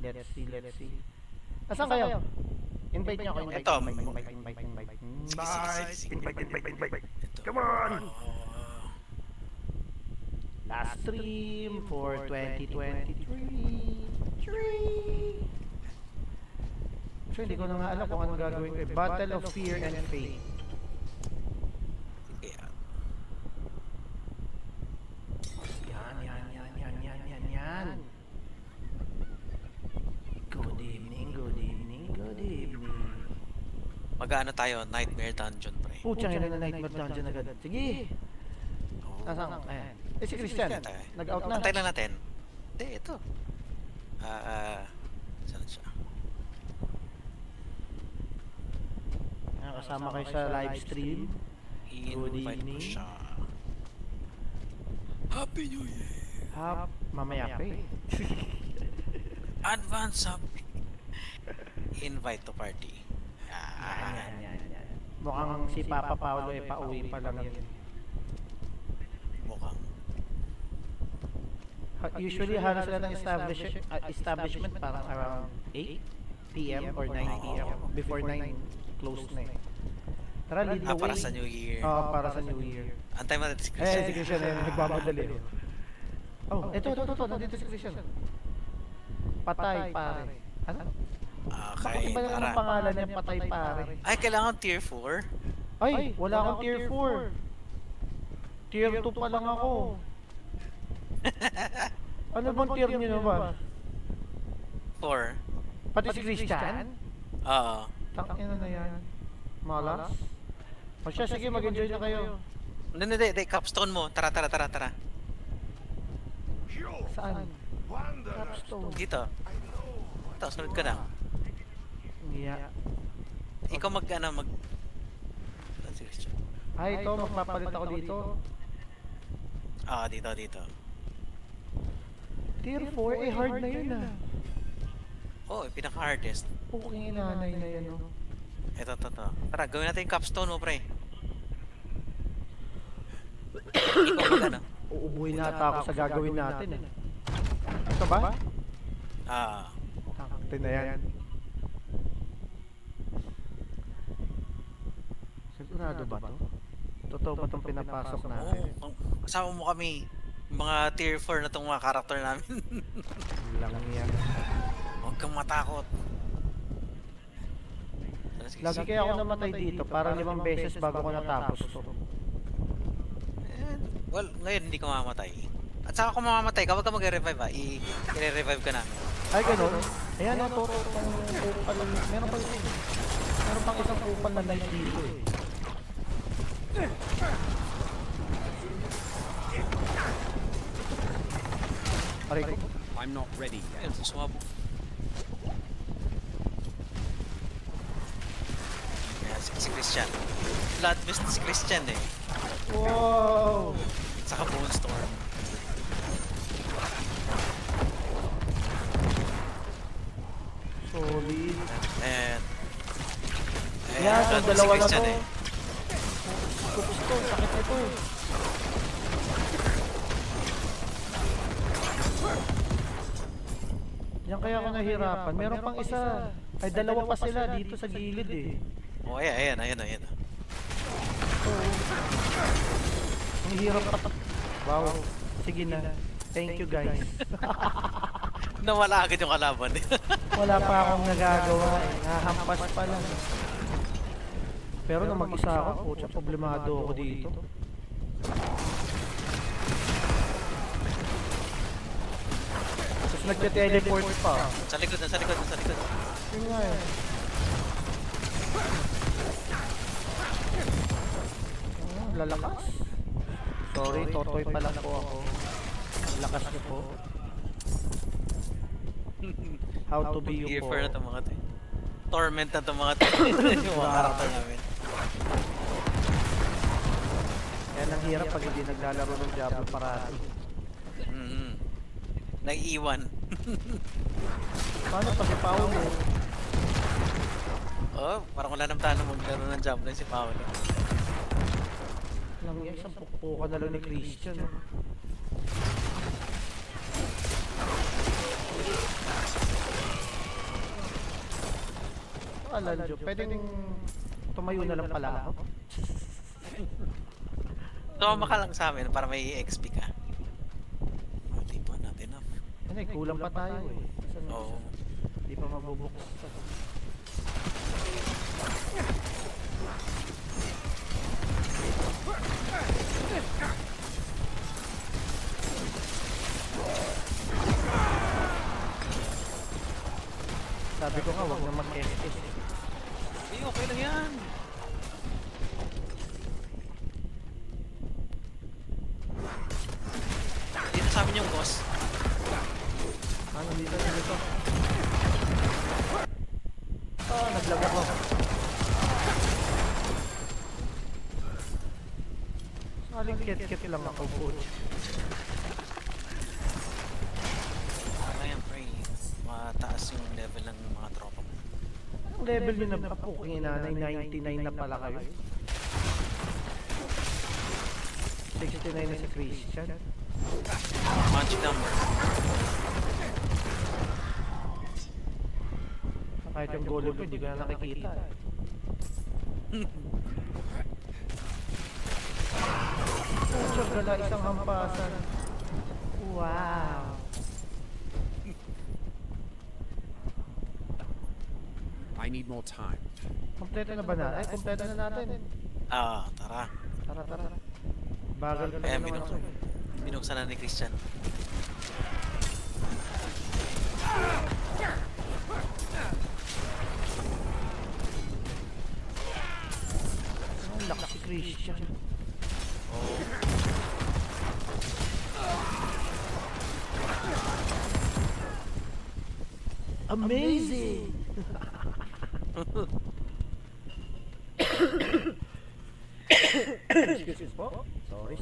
Let's see. Asan kayo? Invite niyo ako. Invite. Ito. Invite. Come on! Last stream for 2023. So, hindi ko na nga alam kung anong gagawin ko. Battle of Fear and Faith. Yan. Good evening. Mag-ano tayo? Nightmare Dungeon, pre. Putsang ina na Nightmare Dungeon agad. Sige. Nasaan? Ayan. Si Christian. Nag-out na. Antay lang natin. Hindi, ito. Saan siya? Kasama kayo sa live stream. I-invite ko siya. Happy New Year! Mamaya pa eh. Advance happy. Invite to party. Yan. Mukhang si Papa Paolo ay pauwi pa lang yun. Mukhang. Usually halos sila ng establishment parang around 8 p.m. or 9 p.m. Before 9, close na eh. Tara, lead the way. Para sa New Year. Oo, para sa New Year. Antay mo natin si Christian. Si Christian ay nagbamadali. Ito. Nandito si Christian. Patay, pare. Ano? Okay, Bakit ba naman ang pangalan niya, Patay, pare? Ay, kailangan tier 4? Ay, wala akong tier 4. Tier 2 pa lang ako. Ano bang tier niyo na ba? 4. Pati si Christian? Oo. Tangina na yan. Malas? O siya, sige, mag-enjoy na kayo. Hindi, capstone mo. Tara. Saan? Capstone. Dito. Ito, sunod ka na. Yeah. Ikaw mag... Ay, ito, magpapalit ako dito. Dito. Tier 4, hard na yun ah. Oh, pinaka-hardest. Puking inanay na yan, no? Ito. Tara, gawin natin yung capstone mo, pre. Ikaw mag-ano? Uubuhin na ata ako sa gagawin natin eh. Ito ba? Ito na yan. Sigurado ba to? Totoo ba itong pinapasok natin? Oo, kasama mo kami. Mga tier 4 na itong mga karakter namin. Lang yan. Huwag kang matakot. Lagi kaya ako namatay dito, parang 5 beses bago ko natapos to. Well, ngayon hindi ka mamamatay. At saka kung mamamatay, kapag ka mag-revive i-revive ka namin. Ay, ganun? Ayan o, meron pang isang kupal na light dito eh. Aray ko. I'm not ready yet. Ayun, sumabog. Ayan, si Christian. Bloodfist si Christian eh. Wow! Saka Bone Storm. Solid. Ayan. Ayan, so dalawa na to. Eh. Gusto, sakit ito eh. Yan kaya ako nahirapan. Meron pang isa. Ay, dalawa pa sila dito sa gilid eh. Oh, ayan. Ang hirap pa. Wow. Sige na. Thank you guys. Nawala agad yung kalaban eh. Wala pa akong nagagawa eh. Nahampas pa lang. Pero nung mag-isa ako, putya, problemado ako dito. Tapos nagte-teleport pa. Sa likod. Yun nga eh. Lalakas. Sorry, totoy pa lang po ako. Lakas niyo po. How to be you Gear po. 4 na itong mga to. Torment na itong mga to. Yung mga karakter namin. Yan ang hirap pag hindi naglalaro ng Diablo parati. Nag-iwan. Paano pag si Paolo? Oh, parang wala nang plano maglaro ng Diablo si Paolo. Lang yan, isang pukpukan na lang ni Christian. Alanjo, pwedeng tumayo na lang pala ako. Tumama ka lang sa amin para may XP ka. Oh, di pa, not enough. Ano eh, kulang pa tayo eh. Saan na Oo. isa? Di pa mabubuksan. Sabi ko nga, wag na mag-SS. Eh, okay lang yan. Dito sa amin yung boss. Ano dito, dito? Ah, naglag ako. Saling kit-kit lang ako, coach. Ano yan, pre? Mataas yung level ng mga tropa mo. Ang level nyo na papuking inanay, 99 na pala kayo. 69 na si Christian. Magic number. Kahit yung goal ko, hindi ko na nakikita eh. Pucha, gala, isang hampasan. Wow. I need more time. Kompleto na ba na? Ay, kompleto na natin. Ah, tara. Tara, tara. Bagal pa Ayan, naman ako. binuksan na ni Christian. Ang laki si Christian. Oh. Amazing! Excuse po. Sorry.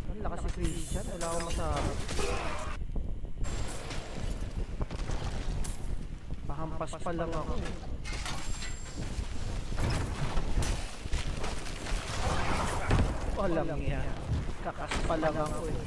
Ang lakas si Christian. Wala akong masabi. Pahampas pa lang ako eh. Walang yan. Kakas pa lang ako eh.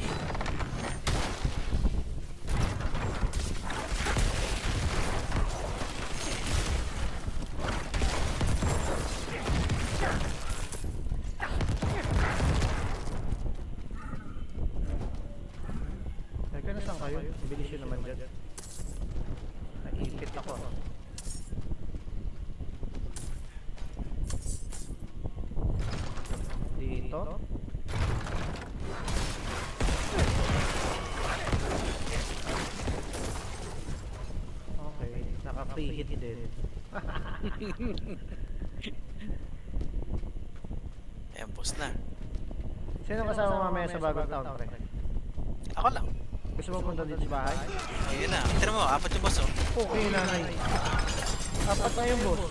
Teka, nasaan kayo? Bilis yun naman dyan. Naipit ako. Dito. Okay, naka-preheat din. Ayan, boss na. Sino kasama mamaya sa bagong town, pre? Ako lang. Gusto mo punta dito sa bahay? Ayun na. Tignan mo, apat yung boss, oh. Okay, nanay. Apat na yung boss.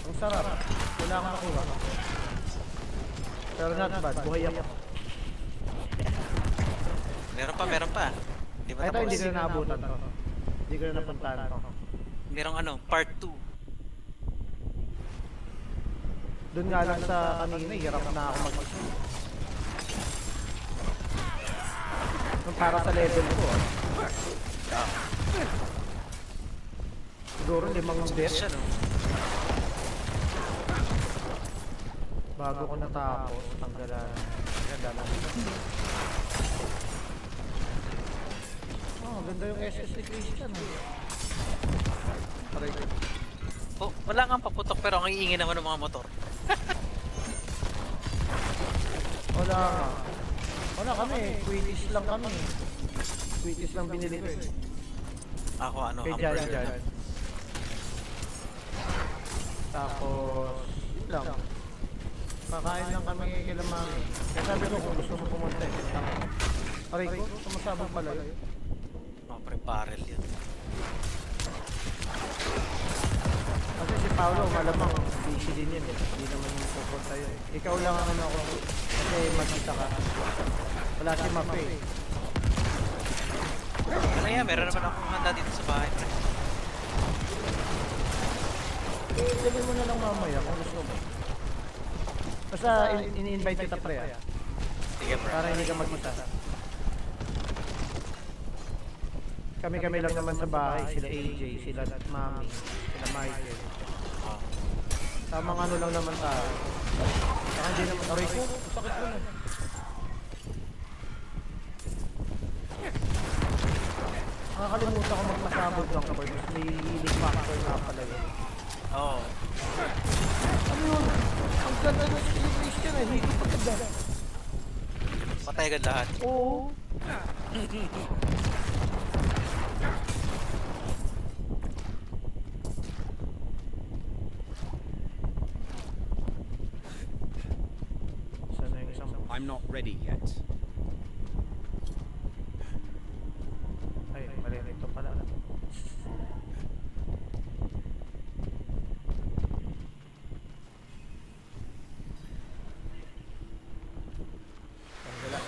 Ang sarap. Wala akong nakuha. Pero not bad, buhay ako. Meron pa. Di ba Ay, ito tapos? hindi ko na naabutan to. Hindi ko na napuntahan to. Merong ano, part 2. Doon nga lang sa kanina, hirap na ako mag-isip. Para sa level ko, ah. Siguro 5 death. Siya, no? Bago ko natapos, tanggalan. Ganda lang. Oh, ganda yung SS ni Christian. Aray ko. Oh, wala nga paputok pero ang iingin naman ng mga motor. Wala nga. Wala kami, Quitis lang kami. Quitis lang binili ko eh. Ako ano, Kay hamburger Jan. lang. Tapos, yun lang. Kakain lang kami kila mami. Kaya sabi ko kung gusto mo pumunta eh. Aray ko, sumasabog pala yun. Mga pre-barrel yan. Kasi si Paolo, malamang busy din yun eh. Hindi naman yung pupunta yun. Ikaw lang ang ano ako. Kasi magkita ka. Wala si Mape eh. Ano yan, meron naman akong handa dito sa bahay. Sabi mo na lang mamaya kung gusto mo. Basta ini-invite kita pre ah. Sige, bro. Para hindi ka magkita. Kami-kami lang naman sa bahay. Sila AJ, sila Mami, sila Michael. Oh. Tamang ano lang naman tayo. Saka hindi naman, aray ko, sakit mo na. Nakakalimutan ko magpasabog ng cord. Mas may healing factor nga pala yun. Oo. Ano yun? Ang ganda ng skill Christian eh. Hindi ko pagkaganda. Patay agad lahat. Oo. Saan na yung isang... I'm not ready yet. Ay, mali. Ito pala. Wala.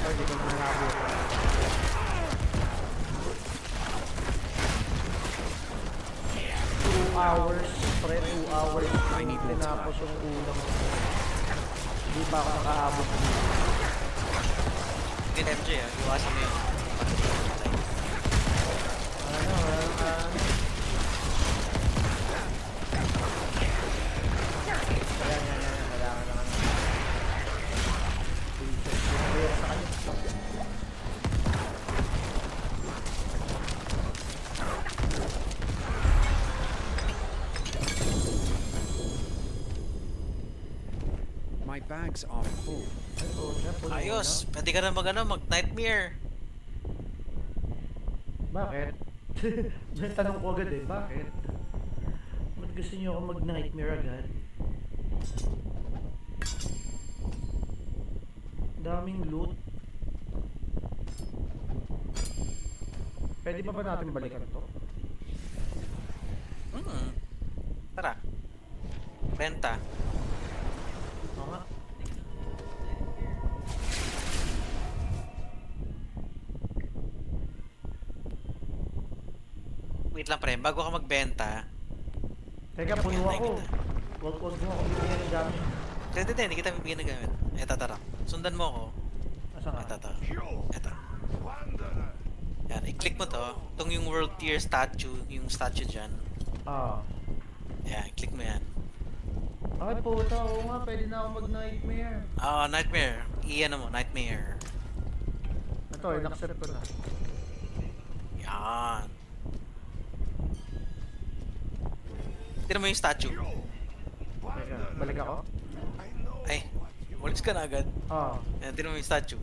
Ay, di ko na nabot. 2 hours, pre, 2 hours. I need more Tinapos yung ulang. Hindi pa ako nakaabot. Hindi na MJ ah. Iwasan mo yun. Ano, Yan. Kailangan na ano. Pinapayok sa kanya. My bags are full. Ayos. Pwede ka na mag-nightmare. Bakit? May tanong ko agad eh, bakit? Ba't gusto niyo ako mag-nightmare agad? Daming loot. Pwede pa ba natin balikan to? Tara. Benta. Oo nga. Wait lang pre, bago ka magbenta. Teka, puno ako. Huwag mo ako bibigyan ng gamit. Hindi kita bibigyan ng gamit. Eto, tara. Sundan mo ako. Asa nga? Eto. Yan, i-click mo to. Itong yung world tier statue, yung statue dyan. Ah. Yan, click mo yan. Ay, puta. Oo nga, pwede na ako mag-nightmare. Nightmare. Iyan mo, nightmare. Ito, in-accept ko na. Yan. Tira mo yung statue. Teka, balik ako? Ay, walis ka na agad. Ah. Yan, tira mo yung statue.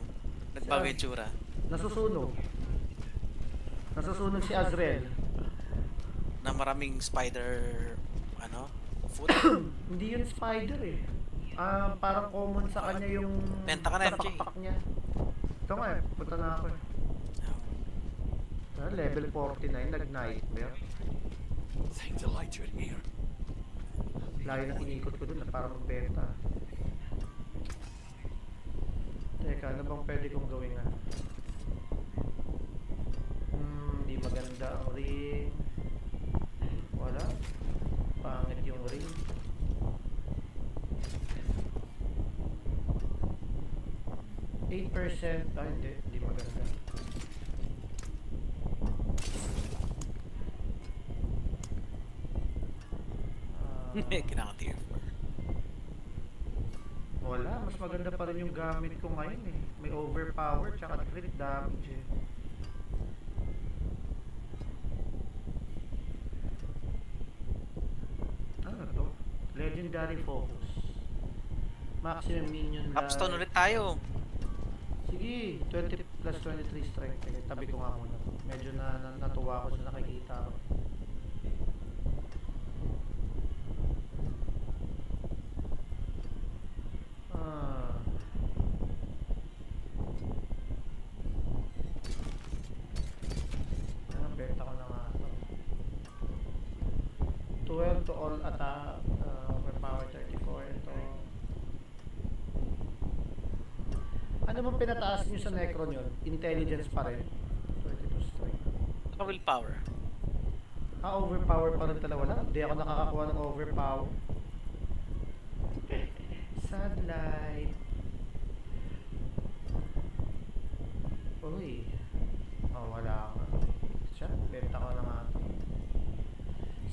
Nagbago yung tsura. Nasusunog. Nasusunog si Azrael. Na maraming spider, foot. Hindi yun spider eh. Parang common sa kanya yung Benta ka na, sa MJ. pakpak niya. Ito nga eh, punta na ako eh. Level 49, nag-nightmare. Time to light your ear. Layo na inikot ko dun para magbenta. Teka, ano bang pwede kong gawin nga? Hindi maganda ang ring. Wala. Pangit yung ring. %. Hindi maganda. Kinaka-tier 4. Wala, mas maganda pa rin yung gamit ko ngayon eh. May overpower tsaka crit damage eh. Ano to? Legendary focus. Maximum minion Capstone ulit tayo. Sige, 20 plus 23 strength. Sige, tabi ko nga muna. Medyo natuwa ako sa nakikita ko. Benta ko na nga ito. 12 to all attack. Overpower 34 ito. Ano bang pinataas nyo sa Necron yun? Intelligence pa rin? 22 strength. Willpower. Overpower pa rin talaga. Wala. Hindi ako nakakakuha ng overpower. Sad light. Uy. Wala ka.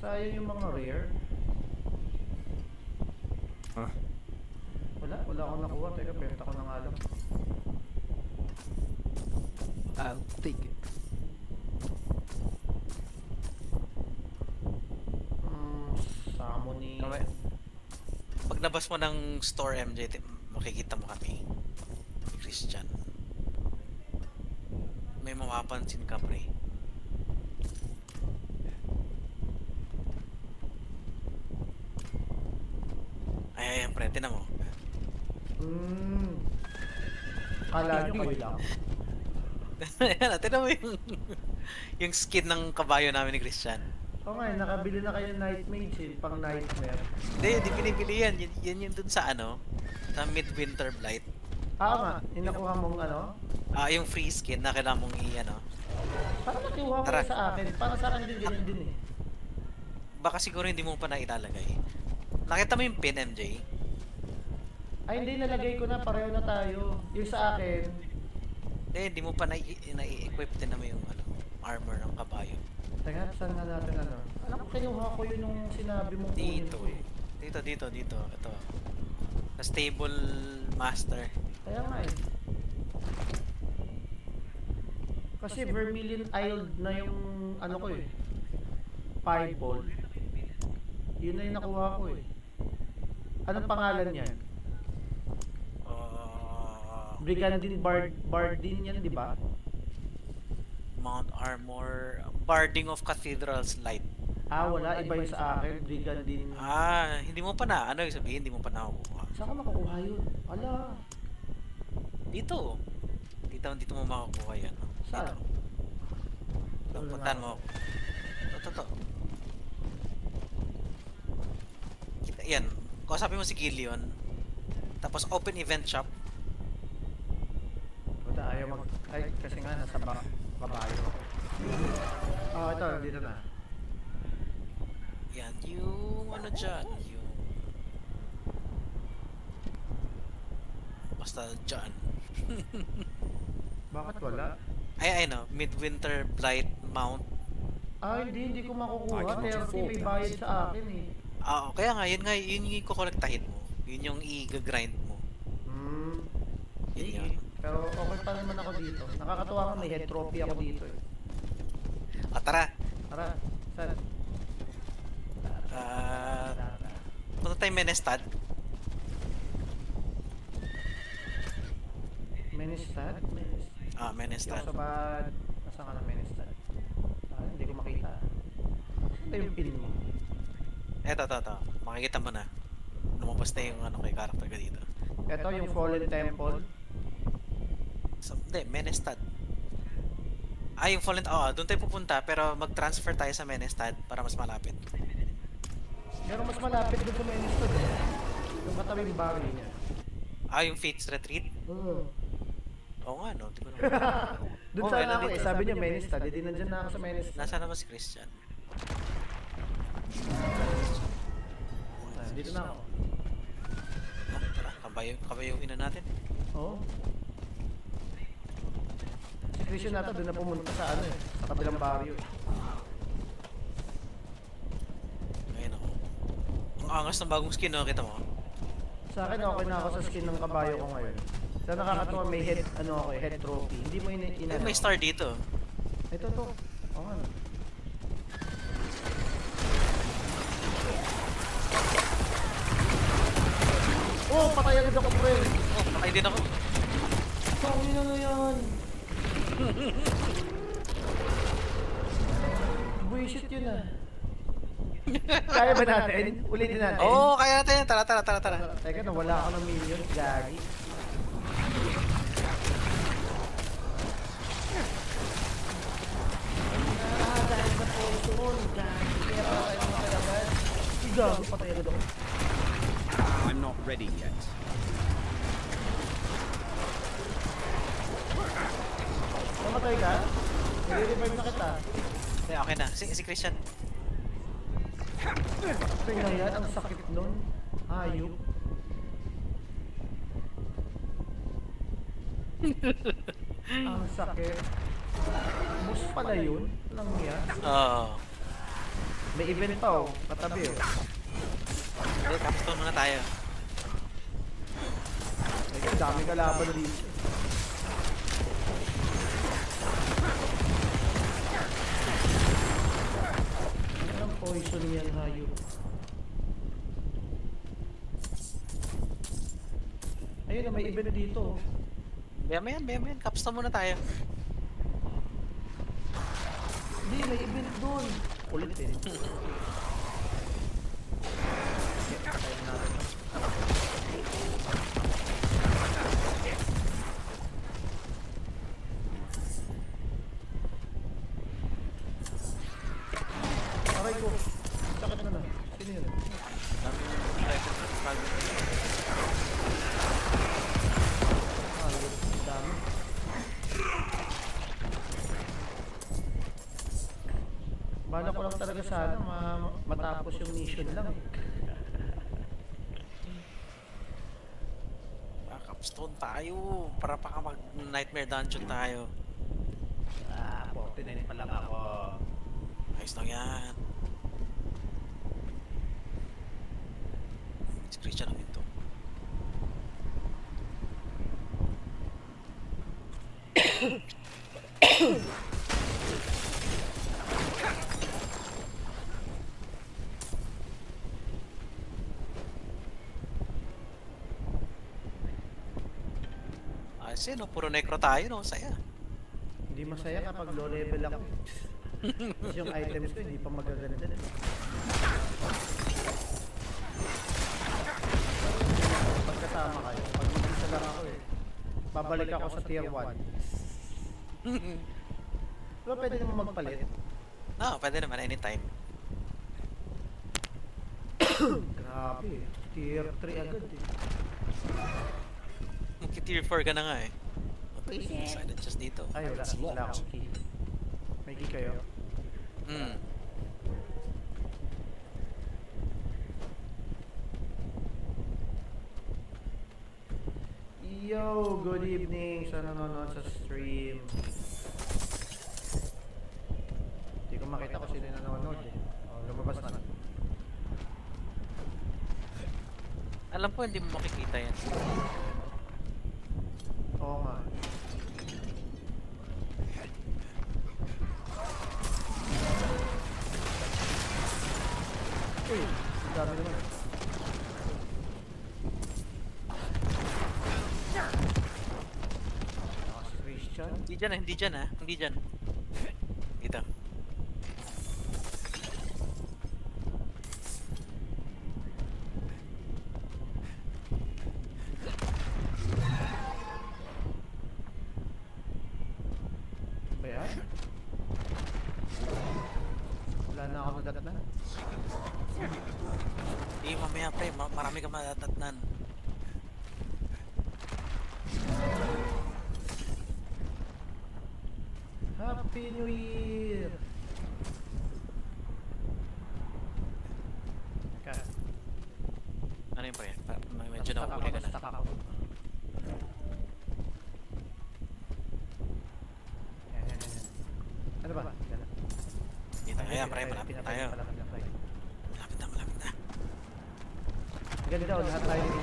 Sayang yung mga rare. Huh? Wala akong nakuha. Teka, penta ko na nga lang. I'll take it. Summoning. Pag nabas mo ng store MJ, makikita mo kami. Christian. May mapapansin ka, pre. Ay, pre, tinan mo. Kala nyo kayo lang. Ayan, tinan mo yung skin ng kabayo namin ni Christian. Oo nga, nakabili na kayo Night Mage pang Nightmare. Hindi binibili yan. Yan yung dun sa ano, sa Midwinter Blight. Nga, inakuha mong ano? Yung free skin na kailangan mong i-ano. Parang nakuha mo Tara. sa akin. Parang sa akin din ganyan din eh. Baka siguro hindi mo pa na ilalagay. Nakita mo yung pin, MJ? Ay hindi, nalagay ko na. Pareho na tayo. Yung sa akin. Hindi mo pa na-equip din naman yung ano, armor ng kabayo. Teka, saan nga natin ano? Alam ko kinuha ko yun nung sinabi mong kunin Dito. ko eh. Dito. Ito. Sa stable master. Kaya nga eh. Kasi Vermilion Isle na yung ano ko eh. Fireball. Yun na yung nakuha ko eh. Anong pangalan yan? Brigandine Bardin yan, di ba? Mount Armor, Barding of Cathedral's Light. Wala. Iba yung sa akin. Brigandine. Hindi mo pa na, ano yung sabihin, hindi mo pa nakukuha. Saan ka makukuha yun? Ala. Dito mo makukuha yan. Saan? Dito. Puntahan mo. Ito. Yan. Kausapin mo si Gillion. Tapos open event shop. Wala, ayaw mag... Ay, kasi nga nasa kabayo. Ito, dito na. Yan, yung ano dyan, yung... Basta dyan. Bakit wala? Ay no, Midwinter Blight Mount. Hindi ko makukuha. 30 may bayad sa akin eh. Kaya nga, yun yung kukolektahin mo. Yun yung i-grind mo. Yun yun. Pero okay pa naman ako dito. Nakakatuwa ka, may head trophy ako dito eh. Tara. Tara, saan? Punta tayo Menestad. Menestad? Menestad. Sa bad. Nasaan ka na Menestad? Hindi ko makita. Saan ba yung pin mo? Eto. Makikita mo na. Lumabas na yung ano kay character ka dito. Ito yung Fallen Temple. Hindi, Menestad. Yung Fallen... doon tayo pupunta pero mag-transfer tayo sa Menestad para mas malapit. Pero mas malapit doon sa Menestad eh. Yung katabing barrio niya. Yung Fate's Retreat? Oo nga, no? Di ko naman. Doon sana ako eh. Sabi niya Menestad. Hindi nandyan na ako sa Menestad. Nasaan naman si Christian? Dito na ako. Tara, kabayuhin na natin. Oo. Si Christian nata doon na pumunta sa ano eh. Sa kabilang barrio eh. Ayun ako. Ang angas ng bagong skin, no? Kita mo? Sa akin okay na ako sa skin ng kabayo ko ngayon. Sa nakakatawa may head, head trophy. Hindi mo ina May star dito. Ito to. Oo nga. Patay agad ako, pre. Patay din ako. Sorry na yan. Bullshit yun ah. Kaya ba natin? Ulitin natin? Kaya natin. Tara. Teka, nawala ako ng minion. Gagi. Dahil sa poison. Gagi. Kaya tayo mga kalaban. Gago, patay agad ako. I'm not ready yet. Namatay ka? Nire-revive na kita. Okay na. Si Christian. Kaya yan, ang sakit nun. Hayop. Ang sakit. Boss pala yun. Lang yan. May event pa oh, katabi oh. Hindi, capstone muna tayo. Ay, dami kalaban dito. Anong poison yan, hayop? Ayun na, may event dito oh. Bayan. Capstone muna tayo. Hindi, may event doon. Kulit eh. Patayin natin. Aray ko. Sakit na na. Sino yun? Dami. Bala ko lang talaga sana matapos yung mission lang eh. Capstone tayo. Para pa mag Nightmare Dungeon tayo. 49 pa lang ako. Ayos lang yan. Screech siya ng ito. Kasi no, puro necro tayo no, saya. Hindi masaya kapag low level ako. Kasi yung items ko hindi pa magaganda. Pagkasama kayo, pag mag-isa lang ako eh. Babalik ako sa tier 1. Diba pwede naman magpalit? No, pwede naman anytime. Grabe eh. Tier 3 agad eh. Tier 4 ka na nga eh. Silent just dito. Ay, wala akong key. May key kayo? Yo, good evening sa nanonood sa stream. Hindi ko makita ko sino nanonood eh. Oh, lumabas na. Alam ko hindi mo makikita yan. Oo nga. Uy, ang dami naman. Christian? Hindi dyan. Dito. Ba yan? Wala na ako nadatnan. Mamaya pre, marami ka matatatnan. Happy New Year! Teka, Ano yun pre? Medyo nakahuli ka na. stuck ako. Yan. Ano ba? Dito, ayan pre, malapit na tayo. Malapit na. Malapit na. Ganda daw, lahat tayo ni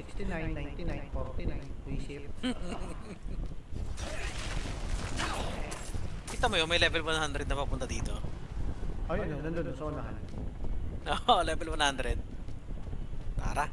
69, 99, 49, Wisip. Kita mo yun, may level 100 na papunta dito. Ayun, nandun sa unahan. Oo, level 100. Tara.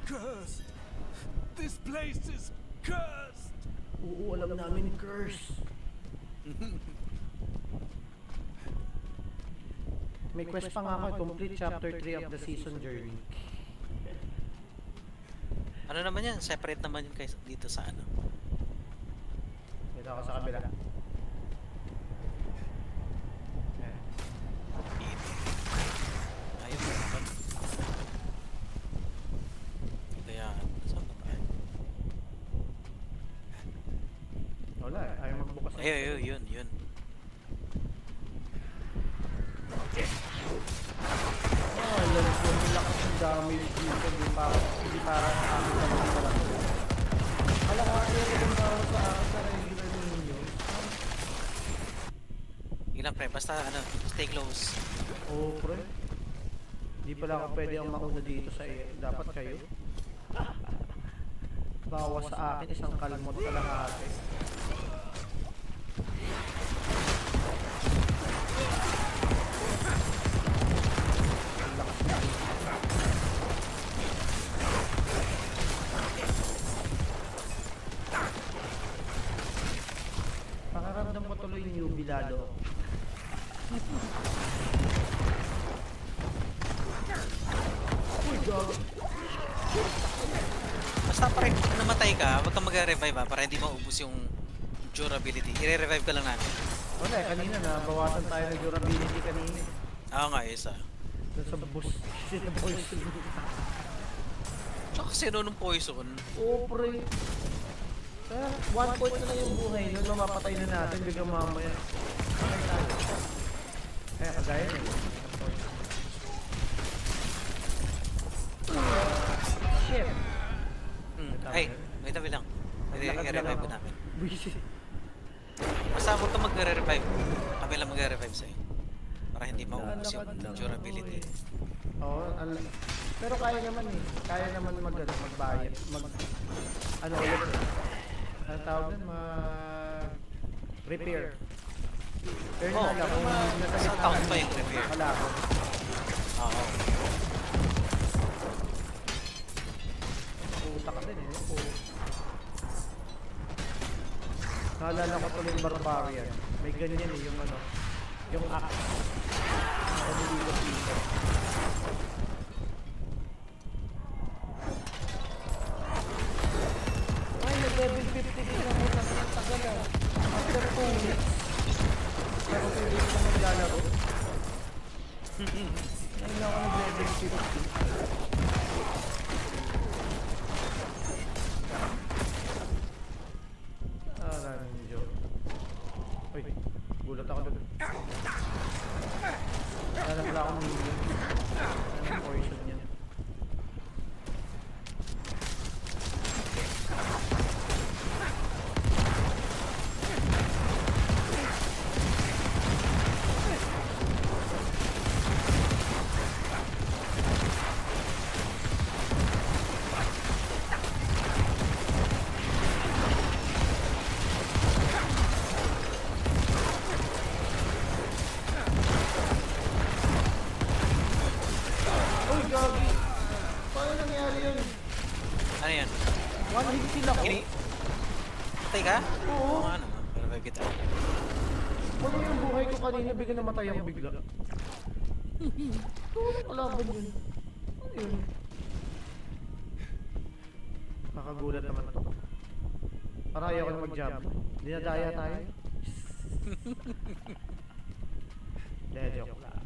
Cursed! This place is cursed! Oo, alam namin curse. May quest pa nga ako, complete chapter 3 of the season journey. Ano naman yan? Separate naman yun kaysa dito sa ano. Dito ako sa kabila. Ayan. Ayun naman. Kaya, saan ba tayo? Wala eh, ayaw magbukas. Ayun. damage dito, hindi para sa akin na lang. Kalahati ako kung tawag sa akin sa regular ninyo. Ilang pre, basta ano, stay close. Oo, pre. Hindi pala ako pwede ang mauna dito sa iyo. Dapat kayo. Bawas sa akin, isang kalmot kalahati. Ang lakas na. Pakaramdam ko tuloy yung newbie lalo. Uy, gago. Basta pare, kung namatay ka, huwag kang mag-revive ha, para hindi maubos yung durability. I-revive ka lang namin. Wala eh, kanina na bawasan tayo ng durability kanina. Oo nga, isa. Doon sa boost sila poison. Tsaka kasi ng poison. Oo, pre. Kaya 1 point na lang yung buhay nun, mamapatay na natin biglang mamaya. Patay tayo. Kaya kagaya niya. Shit. Ay, may tabi lang. I-revive ko namin. Buisit. Basta huwag kang mag-revive. Kami lang mag-revive sa'yo. Para hindi maubos yung durability. Oo, pero kaya naman eh. Kaya naman magbayad. Ano ulit eh. Ano tawag nun? Repair. Pero Oh, na lang kung nasa sa taon pa yung repair. Wala ako. Oo. Puta ka din eh. Naalala ko tuloy yung Barbarian. May ganyan eh, yung ano. Yung axe. Ano dito. Ay, nag-level 50 din na muna ng tagal ah. After 2 weeks. Pero 2 weeks na naglalaro. Ngayon na ako nag-level 50. Ranjo. Uy, gulat ako doon. Alam pala akong medium. Anong poison niya? One hit kill ako. Patay ka? Oo. Nga naman, revive kita. Wala yung buhay ko kanina, bigla namatay ako bigla. Tulong kalaban yun. Ano yun? Nakagulat naman to. Para ayaw ko na mag-jump. Dinadaya tayo. Dahil joke lang.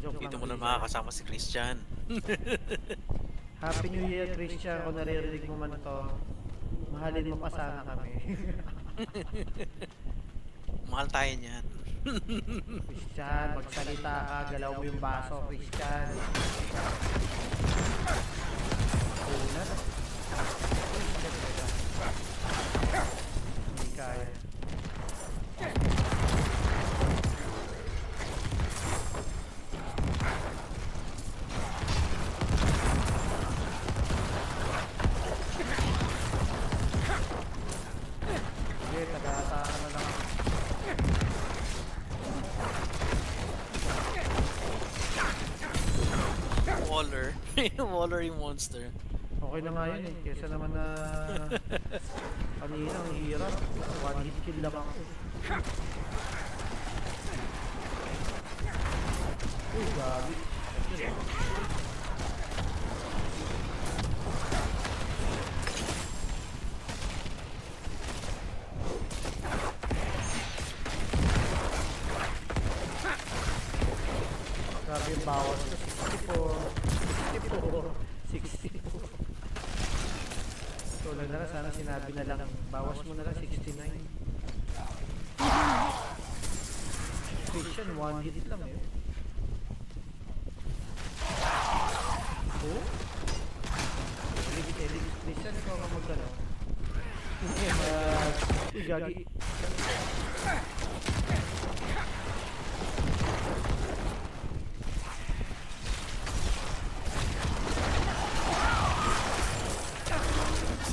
Joke Dito lang, mo na Christian. makakasama si Christian. Happy New Year, Christian. Kung naririnig mo man to, mahalin mo pa sana kami. Mahal tayo niyan. Christian, magsalita ka, galaw mo yung baso, Christian. Una. Hindi kaya. Sige, taga-asahan na lang. Waller. Waller yung monster. Okay na nga yun eh, kesa naman na kanina ang hirap. One hit kill lang ako. Uy, gabi. Grabe yung bawas ko. 64. Tulad na lang, sana sinabi na lang, bawas mo na lang 69. Christian, one hit lang eh. Oh? Please yan, ikaw ang magano. Uy, gagi.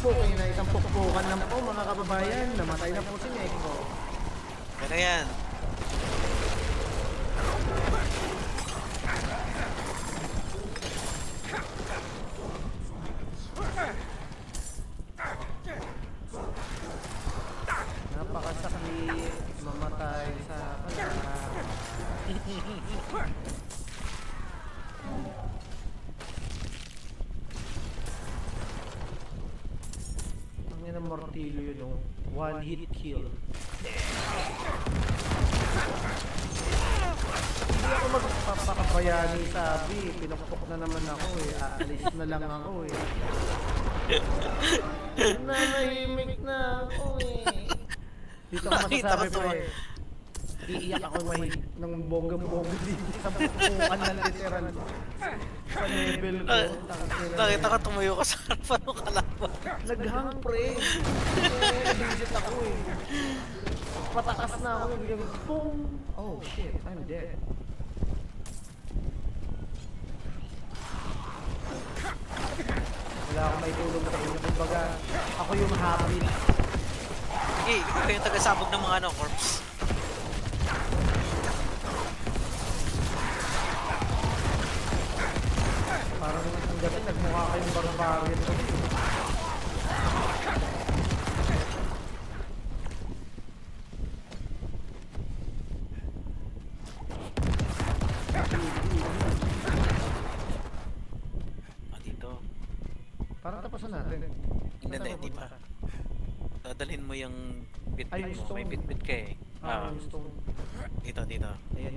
Okay na isang pukpukan lang po mga kababayan. Namatay na po si Neko. Ano yan? Napakasakit mamatay sa kalaban. Ang yan ang martilyo yun, no? One hit kill. Hindi ako magpapakabayani, sabi. Pinapok na naman ako eh. Aalis na lang ako eh. Nanahimik na ako eh. Dito ako masasabi pa eh. Iiyak ako ng bonggang-bongga dito sa pupukan ng literal. Sa level ko. Nakita ka tumayo ka sa harapan ng kalaban. Naghang pre. Nabisit ako eh. Patakas na ako. Biglang boom. Oh shit, I'm dead. Wala akong maitulong sa inyo. Kumbaga, ako yung happy. Sige, ikaw yung tagasabog ng mga corpse. Parang ang gabi, nagmukha kayong barbarian ko. Dito. Parang tapasan natin. Hindi pa. Dadalhin mo yung bit Ay, yung mo. stone. May bit ka eh. Yung stone. Dito. Ayan.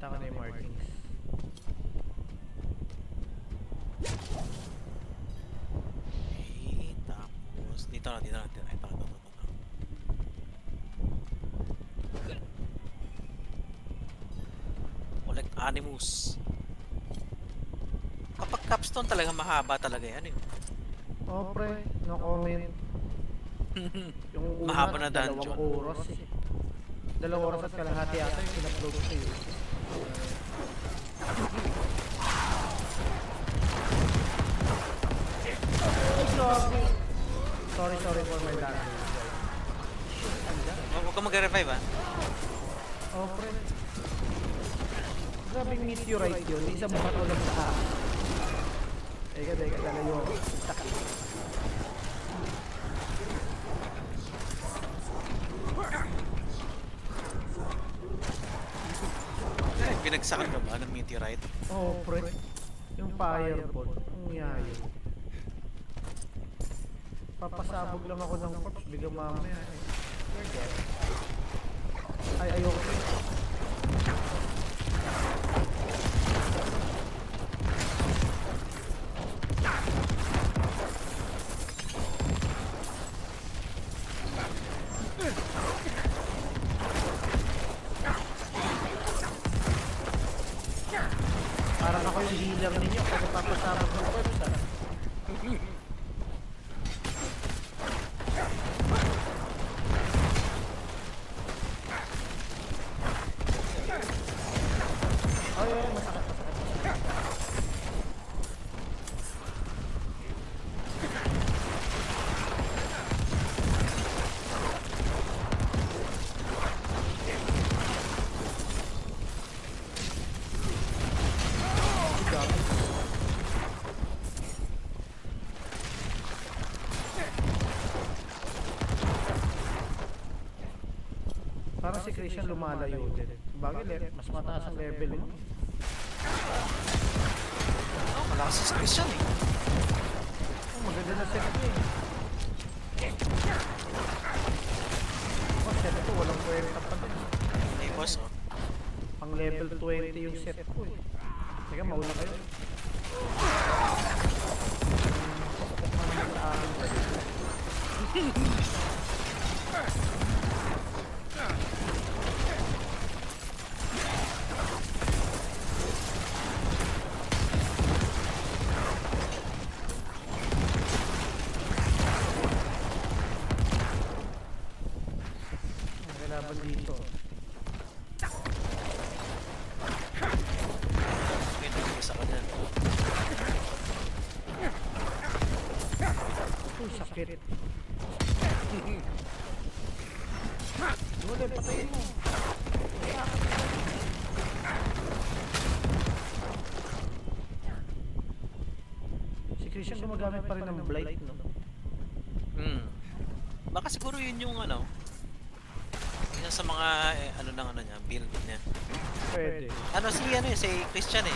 Taka na yung markings. Okay, tapos dito na. Ito. Collect animus. Kapag capstone talaga mahaba talaga yan eh. Oh pre, no comment. Yung una, Mahaba na dungeon. 2 oras eh. 2 oras at kalahati ata yung in-upload ko sa'yo. Sorry for my language. Huwag ka mag-revive ah. Oh pre. Grabing meteorite yun, isang bato lang sa akin. Teka, lalayo ako. Binagsakan ka ba ng meteorite? Oh pre. Yung fireball, ang yayo. Papasabog lang ako ng corpse, biglang mamaya eh. You're dead. Ay, ayoko. Parang ako yung healer ninyo kasi papasabog ng corpse ah. Ay, masakit. Parang si Christian lumalayo din. Bagay, mas mataas ang level mo. Malakas si Christian eh. Oh, maganda na set niya eh. Oh, set ko, walang kwenta pa din. Hey boss oh. Pang level 20 yung set ko eh. Teka, mauna kayo. Sa akin pa din. laban dito. Okay, nag-isa ka dyan. Uy, sakit. Wala, patayin mo. Si Christian gumagamit pa rin ng blight, no? Baka siguro yun yung ano, isa sa mga ano nang ano niya, build niya. Pwede. Ano si Christian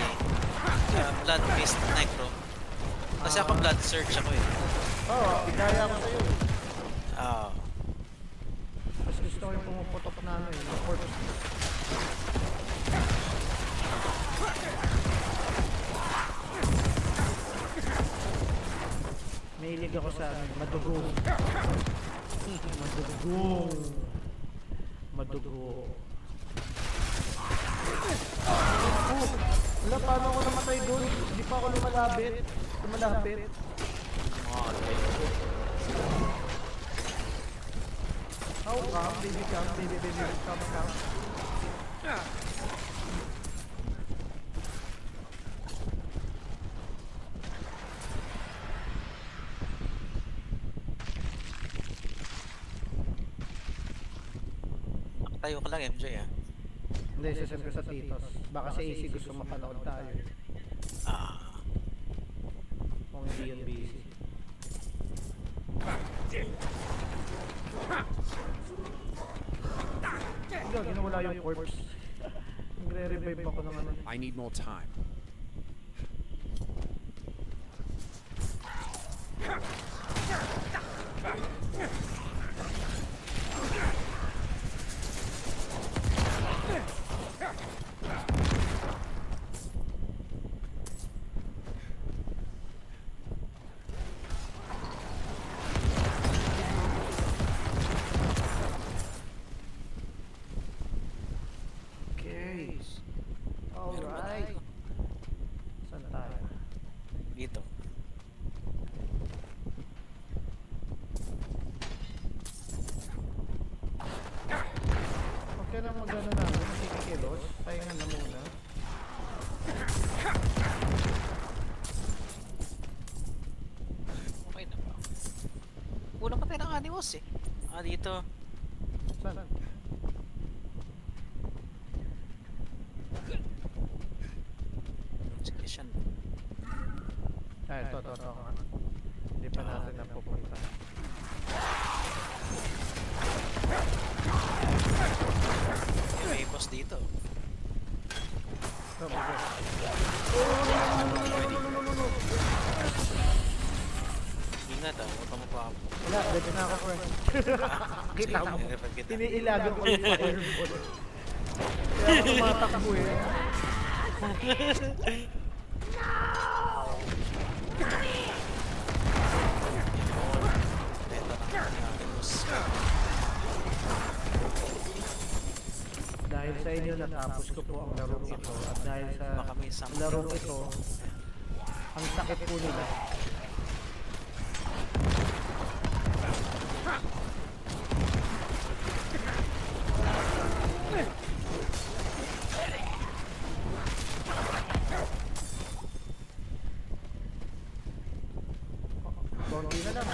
Blood Beast Necro. Kasi ako Blood Search ako eh. Oo, igaya ko sa'yo. Ah, Mas gusto ko yung pumuputok na ano yung corpse. Mahilig ako sa madugong. Madugong. Madugong. Wala, paano ako namatay doon? Hindi pa ako lumalapit. How come? Baby come, baby, come. tayo ka lang MJ ah. Hindi, sasend ko sa titos. Baka si AC gusto mapanood tayo. Kung hindi yun busy. Ikaw, ginawala yung corpse. Nagre-revive ako ng ano. I need more time. Okay. Alright. Saan tayo? Dito. Okay na mag-ano na. Kikilos. Pahinga na muna. Okay na ba? Unang patay ng animals eh. Dito. Saan? Station. Ito. Hindi pa natin napupunta. May boss dito. Ito, mag- Ingat huwag ka magpapap. Wala, dead na ako, friend. Kita mo. Tiniilagan ko yung fireball. Kaya ako tumatakbo eh. Dahil sa inyo natapos ko po ang larong ito at dahil sa larong ito ang sakit po nila. Konti na lang.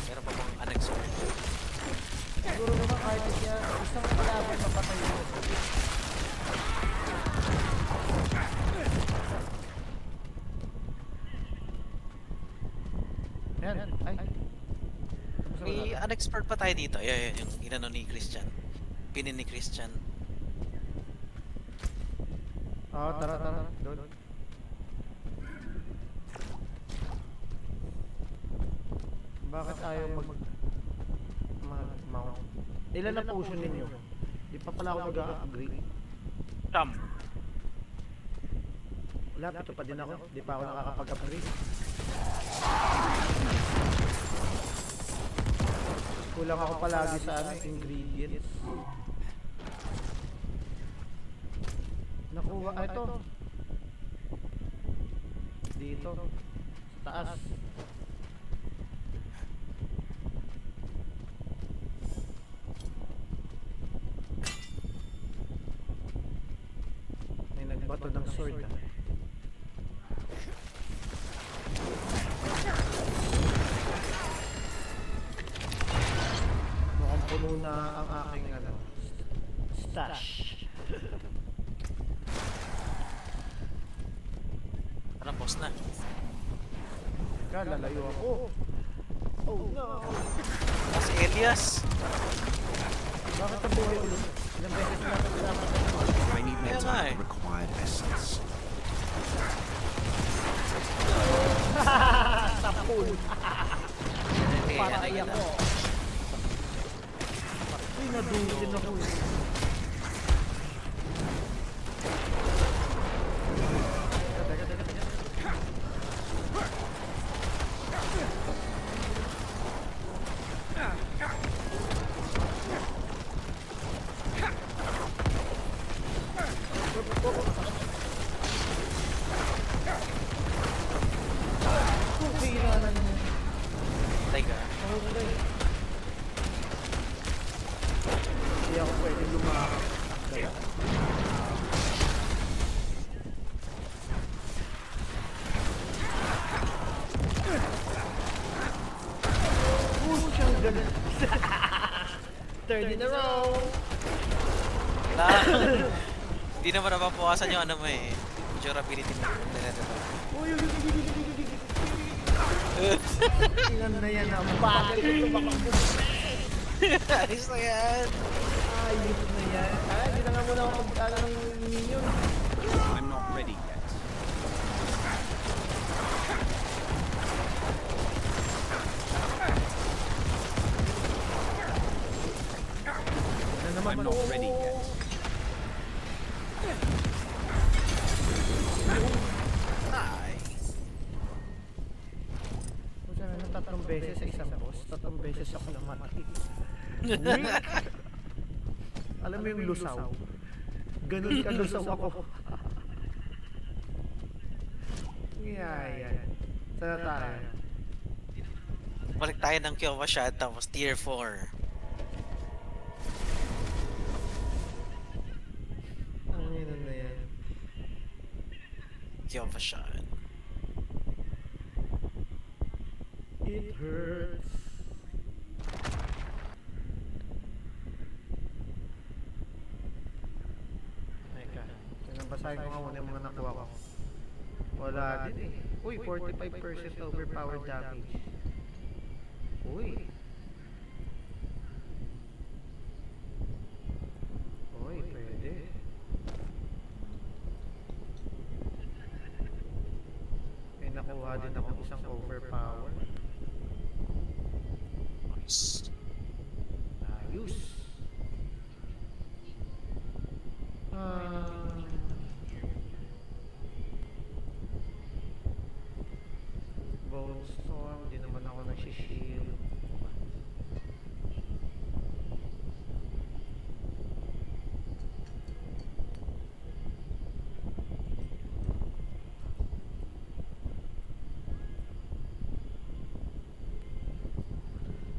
Meron pa bang unexpected? Siguro naman kahit niya isang palaban mapatay mo. Yan, ay. Tapos May wala. unexpert pa tayo dito. Yan, yung inano ni Christian. Pinin ni Christian. Oo, tara. Doon. Bakit ayaw mag-mount? Ilan na potion ninyo? Di pa pala ako mag-upgrade. Tam. Wala, pito pa din ako. Di pa ako nakakapag-upgrade. Kulang ako palagi sa ingredients. Nakuha, ito. Dito. Sa taas. bato ng sword ah. Mukhang puno na ang aking ano, stash. Tara, boss na. Teka, lalayo ako. Oh no! Si Elias. Bakit ang buhay ulit? Ilang beses na natin dapat ano? I need more Yeah, time right. for required essence. Tapon! Okay, Patay ako. Uy, nadulin ako eh. Teka, teka, teka. Okay, kailangan niya. Teka. Okay. Hindi ako pwede lumakad. Siyang ganun. Third in a row. Wala. Hindi naman napapawasan yung ano mo eh. Durability mo. Uy, ilan na yan ang bakit ito makakbo. Ayos na yan. Ayos na yan. Ay, hindi na nga muna ako magkala ng minion. I'm not ready yet. Ano naman I'm not ready yet. Kung saan na tatlong beses sa isang boss, tatlong beses ako namatay. Alam mo yung lusaw? Ganun ka lusaw ako. Yeah. Sana tayo. Balik tayo ng Kyowa shot tapos tier 4. Ang yun na yan. Kyowa shot. It hurts. Teka, basahin ko nga muna yung mga nakuha ko. Wala din eh. Uy, 45% overpowered damage. Uy. Uy, pwede. May nakuha din ako isang overpower. Nice. Ayos. Bone Storm, di naman ako nagsishield.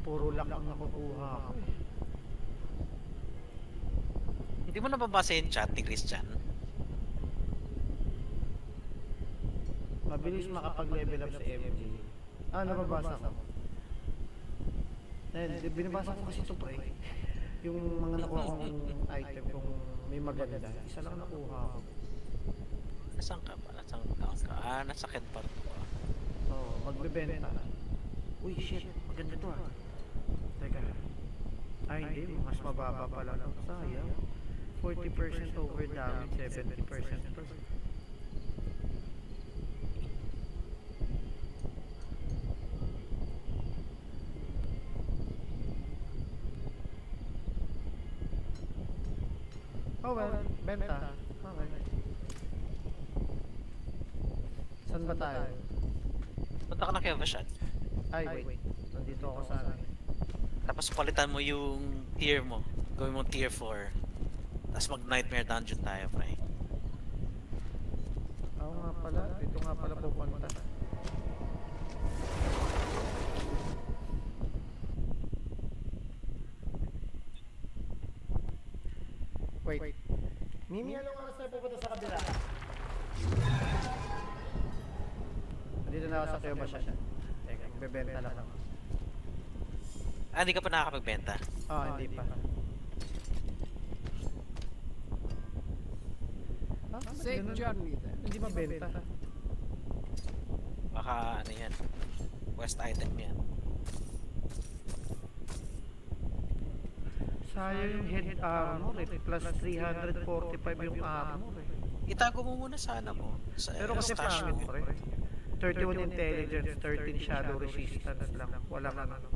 Puro lock ang nakukuha ko eh. Hindi mo nababasa yung chat ni Christian? Mabilis makapag-level up sa MG. Nababasa ko. Binabasa ko kasi ito pa eh. Yung mga nakuha kong item kung may maganda. Isa lang nakuha ko. Nasaan ka ba? Nasaan ka? Nasa Ken Park ko. Oo, magbebenta. Uy, shit. Maganda to ah. Teka. Ay, hindi. Mas mababa pala. Sayang. 40% over damage, 70% per. Oh well, benta. Okay. Saan ba tayo? Punta ka na Kyowa shot. Ay, wait. Nandito ako sa ano. Tapos palitan mo yung tier mo. Gawin mo tier 4. Tapos mag nightmare dungeon tayo, pre. Oo nga pala. Dito nga pala pupunta. Wait. Mimi, anong oras na pupunta sa kabila? Dito na ako sa Kuya Bashan. Teka, bebenta lang ako. Ah, hindi ka pa nakakapagbenta. Hindi pa. Safe Ganun. journey then. Hindi mabenta. Baka ano yan. Quest item yan. Sayang yung head armor eh. Plus 345 yung armor eh. Itago mo muna sana mo. Sa Pero kasi stash pangit mo. pre. 31 intelligence, 13 shadow resistance lang. Walang ano.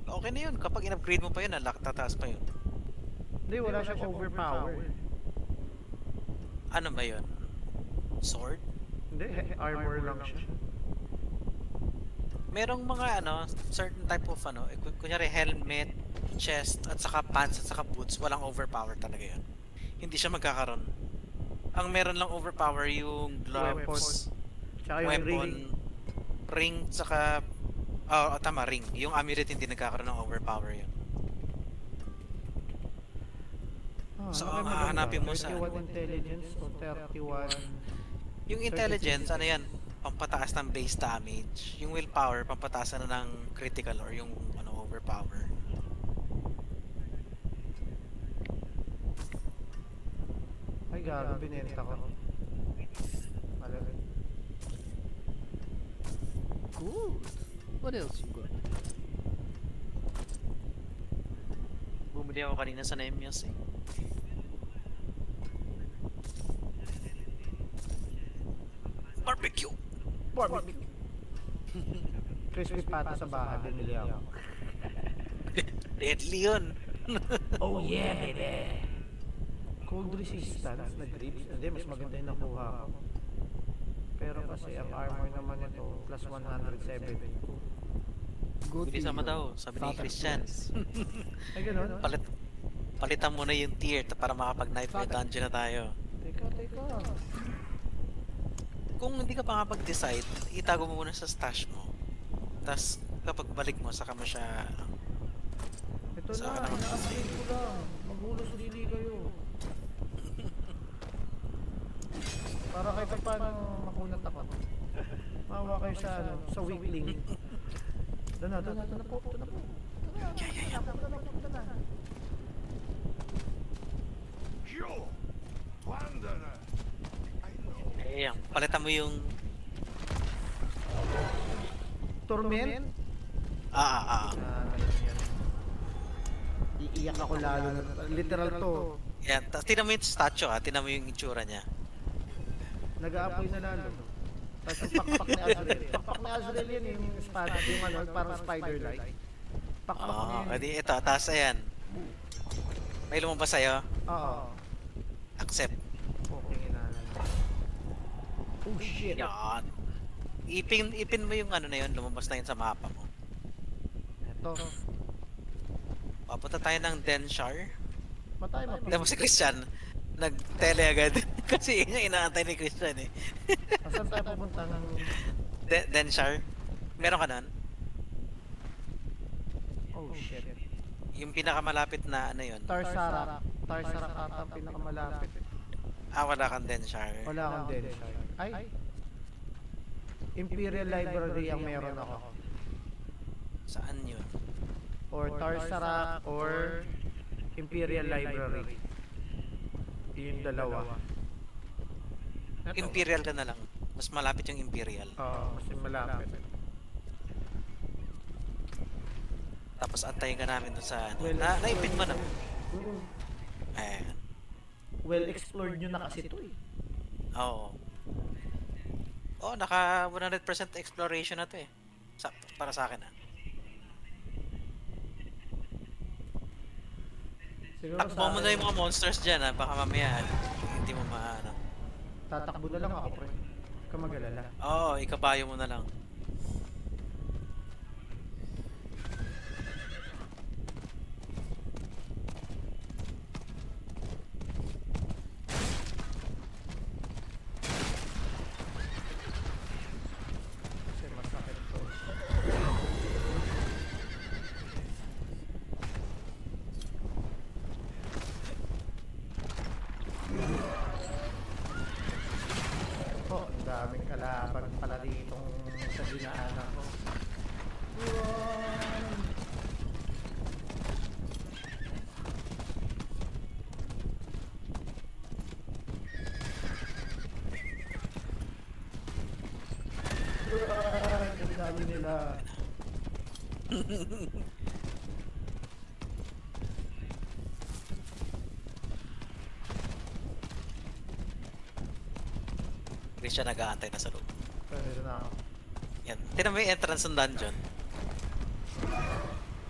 Okay na yun. Kapag in-upgrade mo pa yun, tataas pa yun. Hindi, wala siyang overpower. Ano ba yun? Sword? Hindi, armor lang siya. Merong mga ano, certain type of ano, kunyari helmet, chest, at saka pants, at saka boots, walang overpower talaga yun. Hindi siya magkakaroon. Ang meron lang overpower yung gloves, Tsaka yung weapon, ring, saka, tama, ring. Yung amulet hindi nagkakaroon ng overpower yun. So, ang hahanapin mo sa 31 intelligence o 31... Yung intelligence, ano yan? Pampataas ng base damage. Yung willpower, pampataas na ng critical or yung ano, overpower. Ay, gago, binenta ko. Malala. Good. What else you got? Bumili ako kanina sa Nemios eh. Barbecue! Barbecue. Crispy pata sa bahay, binili ako. Deadly yun! Oh yeah, baby! Cold resistance na grips. Hindi, mas maganda yung nakuha ko. Pero kasi ang armor naman ito, plus 170. Good Hindi sama daw, sabi ni Christian. Ay, gano'n? Palitan mo na yung tier para makapag-knife may dungeon na tayo. Teka. Kung hindi ka pa makapag-decide, itago mo muna sa stash mo. Tapos kapag balik mo, saka mo siya... Ito Saan na, naman? ina-upgrade ko lang. Maghulos dili kayo. Para kahit pa paano makunat ako. Mawa kayo sa ano, sa weakling. Doon na po. You wanderer. I know. Ayan, palitan mo yung... Torment? Iiyak ako lalo na. Literal to. Yan, tapos tinan mo yung statue tinan mo yung itsura niya. Nag-aapoy na lalo. Tapos yung pakpak ni Azrael. Pakpak ni Azrael yun yung spot, yung ano, parang spider-like. Pakpak niya yun. Edi ito, tapos ayan. May lumabas sa'yo, Oo. accept. Okay, inalan. Oh shit. Yan. Ipin mo yung ano na yun, lumabas na yun sa mapa mo. Ito. Papunta tayo ng Denshire. Matay Tapos si Christian, nag-tele agad. Kasi yun yung inaantay ni Christian eh. Saan tayo pupunta ng... Denshire? Meron ka nun? Oh shit. Yung pinakamalapit na ano yun? Tarsarak. Tarsarak ata ang pinakamalapit. Wala kang Denshire. Wala akong Denshire. Ay! Imperial Library ang meron ako. Saan yun? Or Tarsarak or Imperial Library. Yung dalawa. Imperial ka na lang. Mas malapit yung Imperial. Oo, kasi malapit. Tapos antayin ka namin dun sa ano. Well, Naipin mo na. Mm. Ayan. Well explored nyo na kasi ito eh. Oo. Oh, naka 100% exploration na to eh. Para sa akin Siguro Takbo mo na yung mga monsters dyan baka mamaya hindi mo maano. tatakbo na lang ako pre. Huwag ka mag-alala. Oo, ikabayo mo na lang. Kasi masakit to. kalaban pala ditong sa dinaanan ko. Run! Run! Ang dami nila. Christian nag-aantay na sa loob. Pwede na ako. Yan. Tinan mo yung entrance ng dungeon.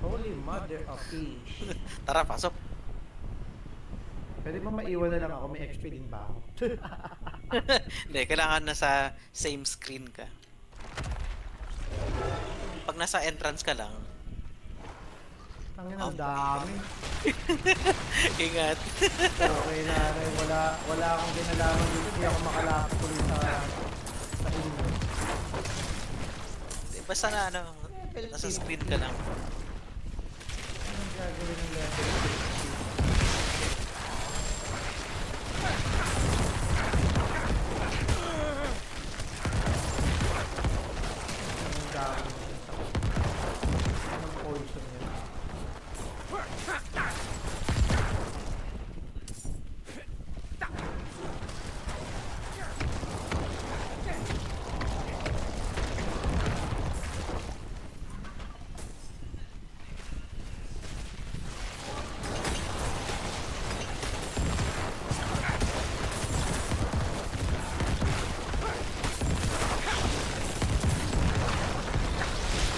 Holy mother of Eve. Tara, pasok. Pwede ba maiwan na lang ako? May XP din ba ako? Hindi, kailangan nasa same screen ka. Pag nasa entrance ka lang, Ang ina, ang dami. ingat. Okay na, wala akong ginalaman dito. Hindi ako makalapit ulit sa inyo. Basta na ano, nasa screen ka lang. Anong gagawin ng level 50? Anong gagawin? Anong poison yun?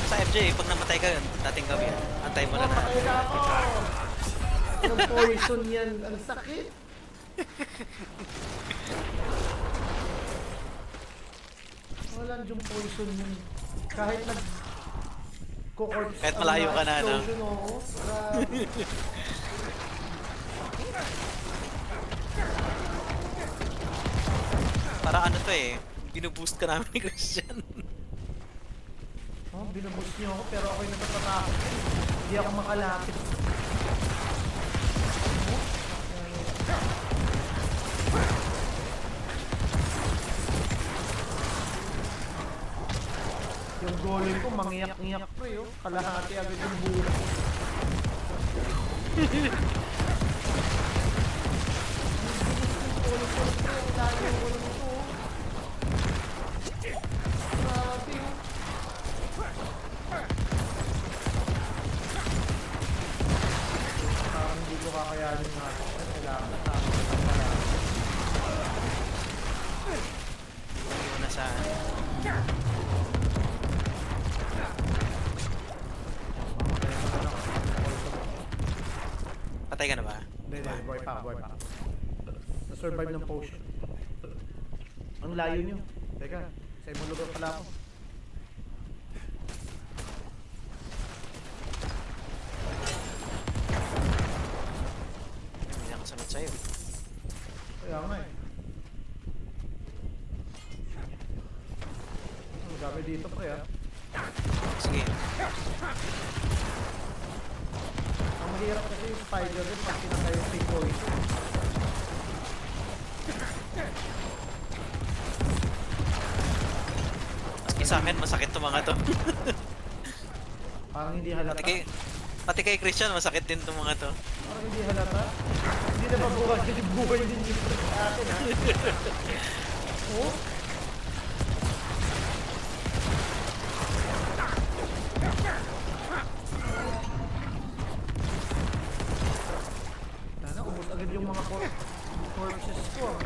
Sa FJ, pag namatay ka, dating gawin. Antay mo lang na. Patay na ako! Anong poison yan? Ang sakit! Wala yung poison yun. Kahit nag... Kukorps Kahit malayo ka na, no? explosion, oo. Grabe. Para ano to eh, binuboost ka namin ni Christian. Oh, binubus niyo ako pero ako'y natatakot. Hindi ako makalapit. Yung golem ko mangiyak-ngiyak pre, oh. Kalahati agad yung buhay. Grabe, oh. Parang hindi ko kakayanin nga. Kailangan na tama na pala. Hindi mo na sa... Patay ka na ba? Hindi, boy pa. Na-survive ng potion. Ang layo nyo. Teka, sa ibang lugar pala ako. Hindi ako sunod sa'yo. Kaya nga eh. Ang dami dito pre ah. Sige. Ang mahirap kasi yung spider rin pag pinatay yung big poison. Maski sa akin, masakit to mga to. Parang hindi halata. Pati kay Christian, masakit din to mga to. Parang hindi halata. Hindi na mabuhay. Hindi buhay din yung sa akin ha. Oh? Sana ubos agad yung mga corpses ko ah.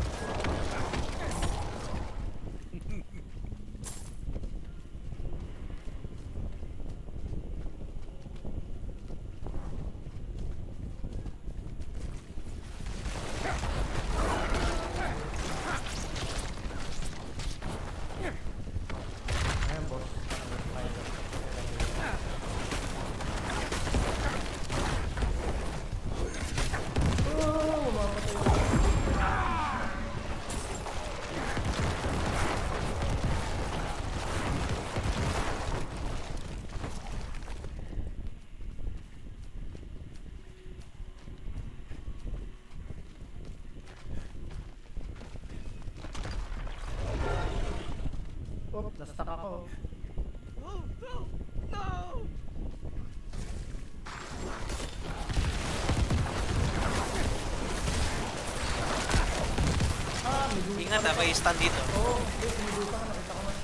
Ayan boss. Oh, mapatay. na-stuck ako. Oh, no! No! May dulo. Ingat ha, may stand dito. Oo, wait, may dulo ka, nakita ko na.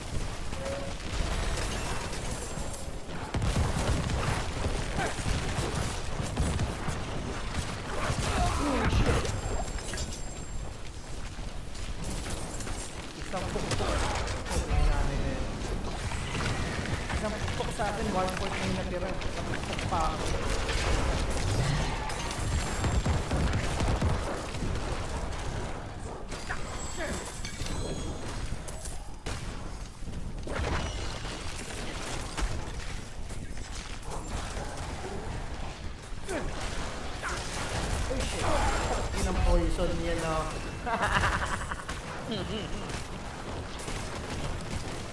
Isang pukpok. Okay, nanay na yun. Isang pukpok sa akin, 1 point na yung natira. Isang pukpok pa ako. Uy, shit. Yun ang poison niya, no?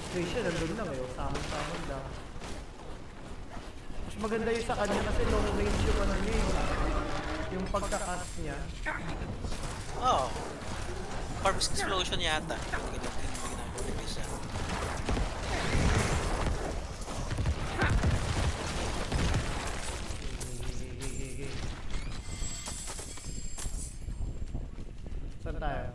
Station, nandun lang eh. Samon-samon lang. Mas maganda yung sa kanya kasi long range yung ano niya yung pagka-cast niya. Oh. Corpse explosion yata. Hindi ginagawa ni Chris yan. Saan tayo?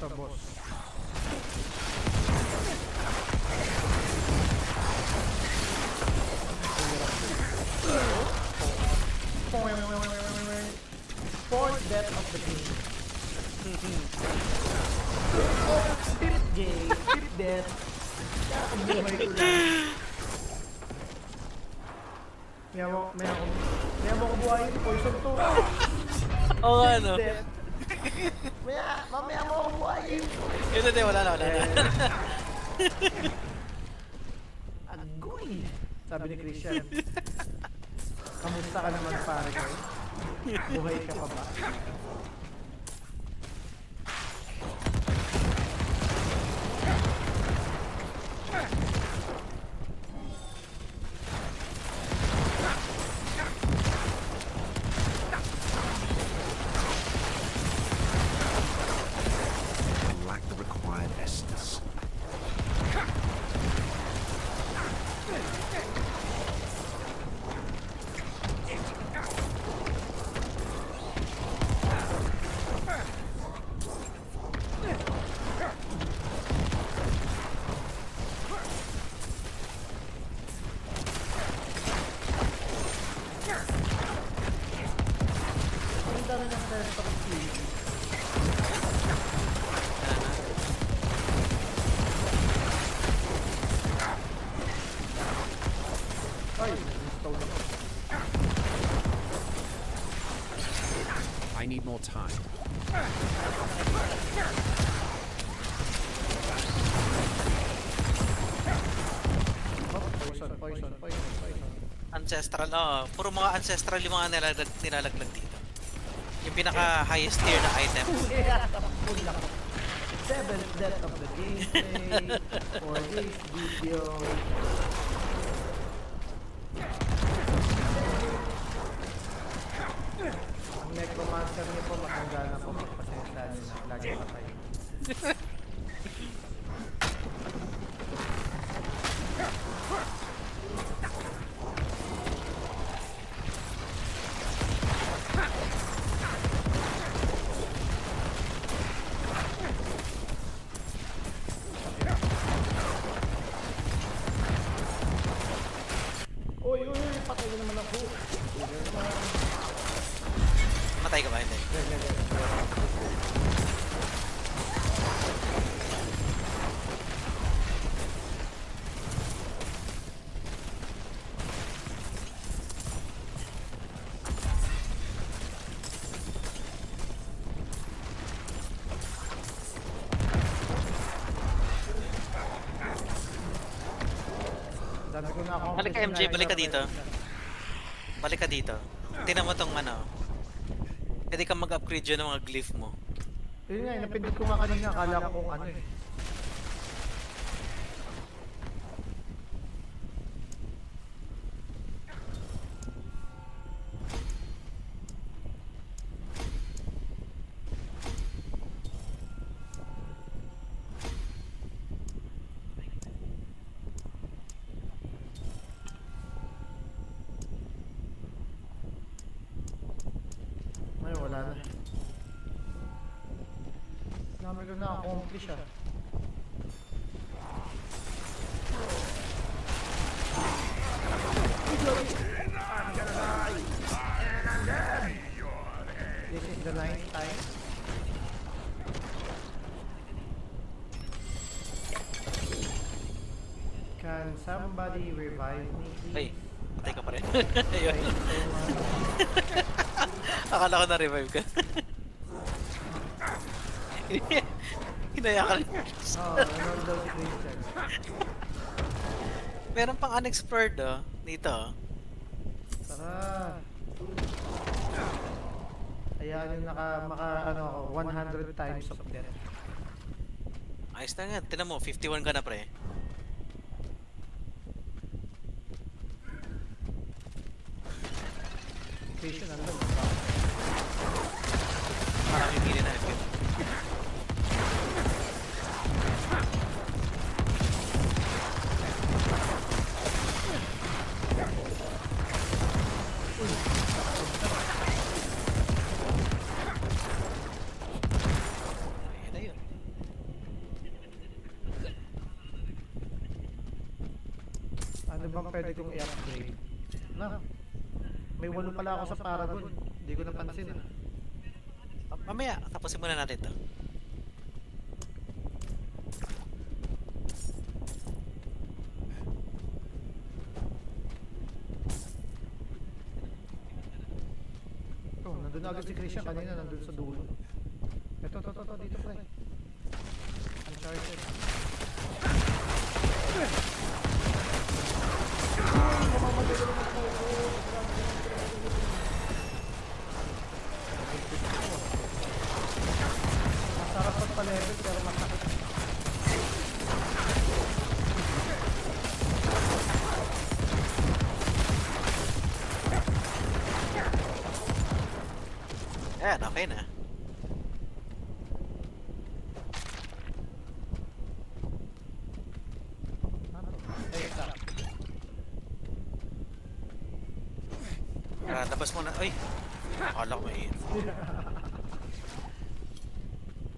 Ito, boss. Fourth death of the game. Fifth game, fifth death. Kaya ang buhay ko lang. May mo ko buhayin, poison to. Oo nga, no? Death. Mamaya mo ko buhayin. Hindi, wala na. Agoy! Sabi ni Christian. Kamusta ka naman pare ko? Buhay ka pa ba? Lack the required essence. Ang dami ng test of speed. Ay, install na. I need more time. Poison. Ancestral, puro mga ancestral yung mga nilalaglag dito. Yung pinaka-highest tier na item. Seventh death of the gameplay for this video. Ang necromancer niyo po, matanda na po. Magpasensya niyo na. Lagi patay. Uy, patay na naman ako. Matay ka ba? Hindi. Dami ko na ako. Balik ka, MJ, balik ka dito. Balik ka dito. Tingnan mo tong ano. Pwede kang mag-upgrade yun ng mga glyph mo. Yun nga, napindot ko nga kanina. Akala ko kung ano eh. pero na-accomplish ah. This is the ninth time. Can somebody revive me, Ay, please? patay ka pa rin. Thank Ayun. you so much. Akala ko na-revive ka. Hinaya ka rin. Oh, ano daw si Christian? Meron pang unexplored dito. Tara. Ayan yung maka 100 times of death. Ayos na nga, tinan mo, 51 ka na pre. Christian, ano? Parang yung hili na FF. Ayan na yun. Ano bang pwede kong i-upgrade? Na, may 8 pala ako sa Paragon. Hindi ko napansin ah. Mamaya, tapusin muna natin to. Oh, nandun agad si Christian kanina, nandun sa dulo. Ito, dito pre. Uncharted. Masarap pagpa-level pero masakit. Ayan, okay na. Ay, stop. Labas muna. Ay! Akala ko may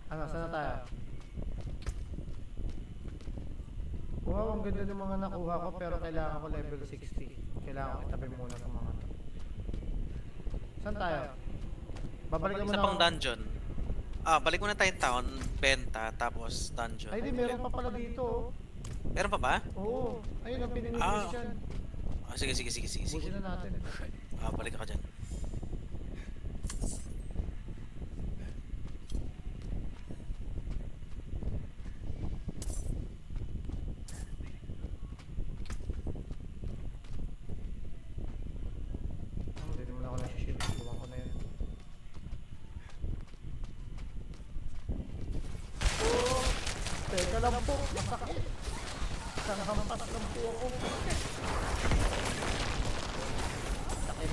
Ano, saan na tayo? Wow, ang ganda ng mga nakuha ko pero kailangan ko level 60. Kailangan ko itabi muna ng mga to. Saan tayo? Babalikan mo isa na pang dungeon. Balik muna tayong town, benta, tapos dungeon. Ay, di, meron pa pala dito. Oh. Meron pa ba? Oo, ayun ang pinili Ah. Christian. Sige. Busin na natin. Balik ako dyan. Hindi naman ako nasi-shield. Buwan ko na yun. Oh! Teka lang po, masakit. Isang hampas lang po ako. Sakit.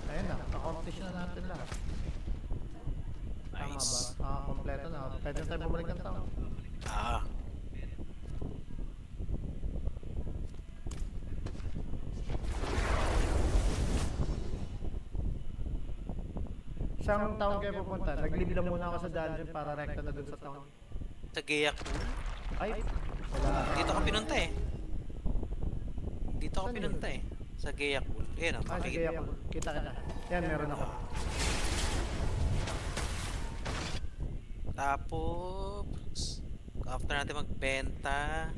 Ayun na, accomplish na natin lahat. Tama ba? Nice. Kompleto na. Pwede na tayo bumalik ng taon. Ah. Isang taon kayo pupunta. Nag-leave lang muna ako sa dungeon para rekta na dun sa taon. Sa Gayak Pool. Ay! Wala. Dito ka pinunta eh. Dito ako Saan pinunta eh. Sa Gayak Pool. Ayan o, Ah, sige makikita ako. mo. Kita. Yan, meron ako. Tapos, after natin magbenta,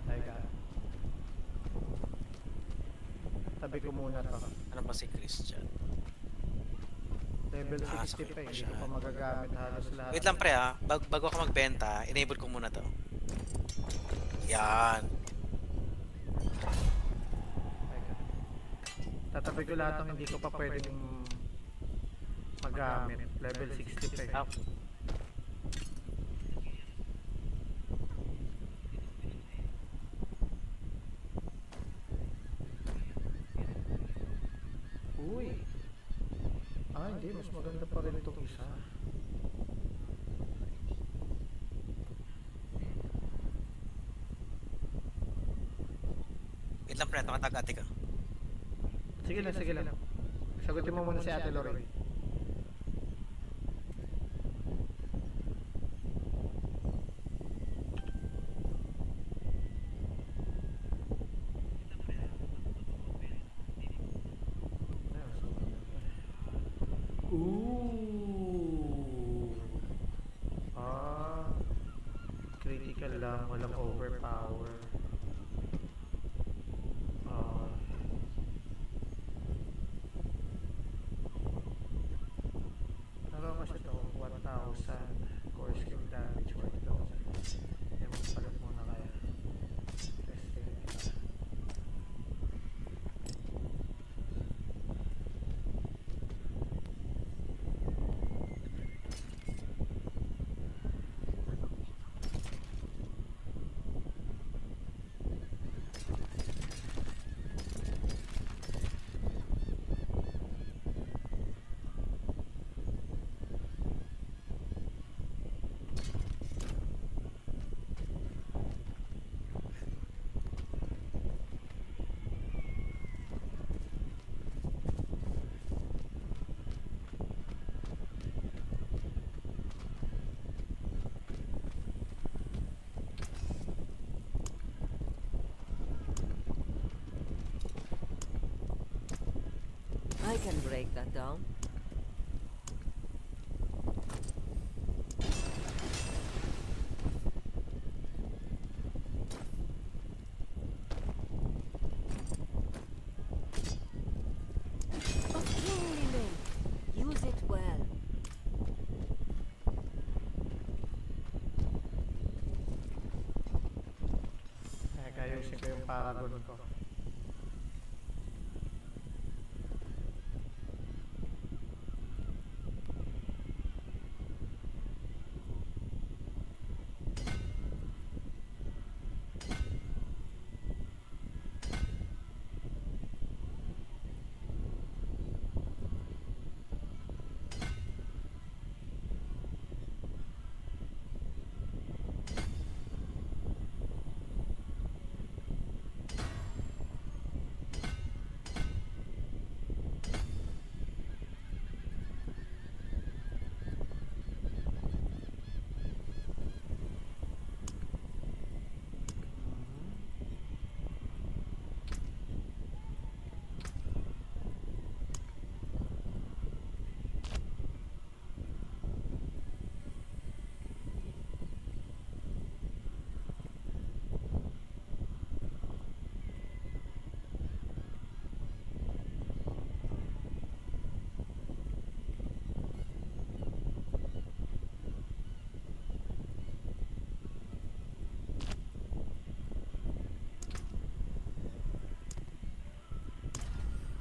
Teka. Tabi ko muna to. ano ba si Christian? Level Ah, 60 sakit pa eh. pa Hindi siya. ko pa magagamit halos lahat. Wait lang pre bago ako magbenta, enable ko muna to. Yan. Teka. Tatabi ko lahat ng hindi ko pa pwedeng magamit. Level 60 pa eh. Ah, Uy! Ah, hindi. Mas maganda pa rin itong isa. Wait lang, pre. Nakatag-ate ka. Sige lang, sige lang. Sagutin mo muna si Ate Lorraine. Ooh. Critical lang, walang overpower. Ano mas ito? 1,000 core skill damage, 1,000. Yan, magpalit muna kaya. Testing kita. I can break that down. A kingly link. Use it well. Ayusin ko yung paragon ko.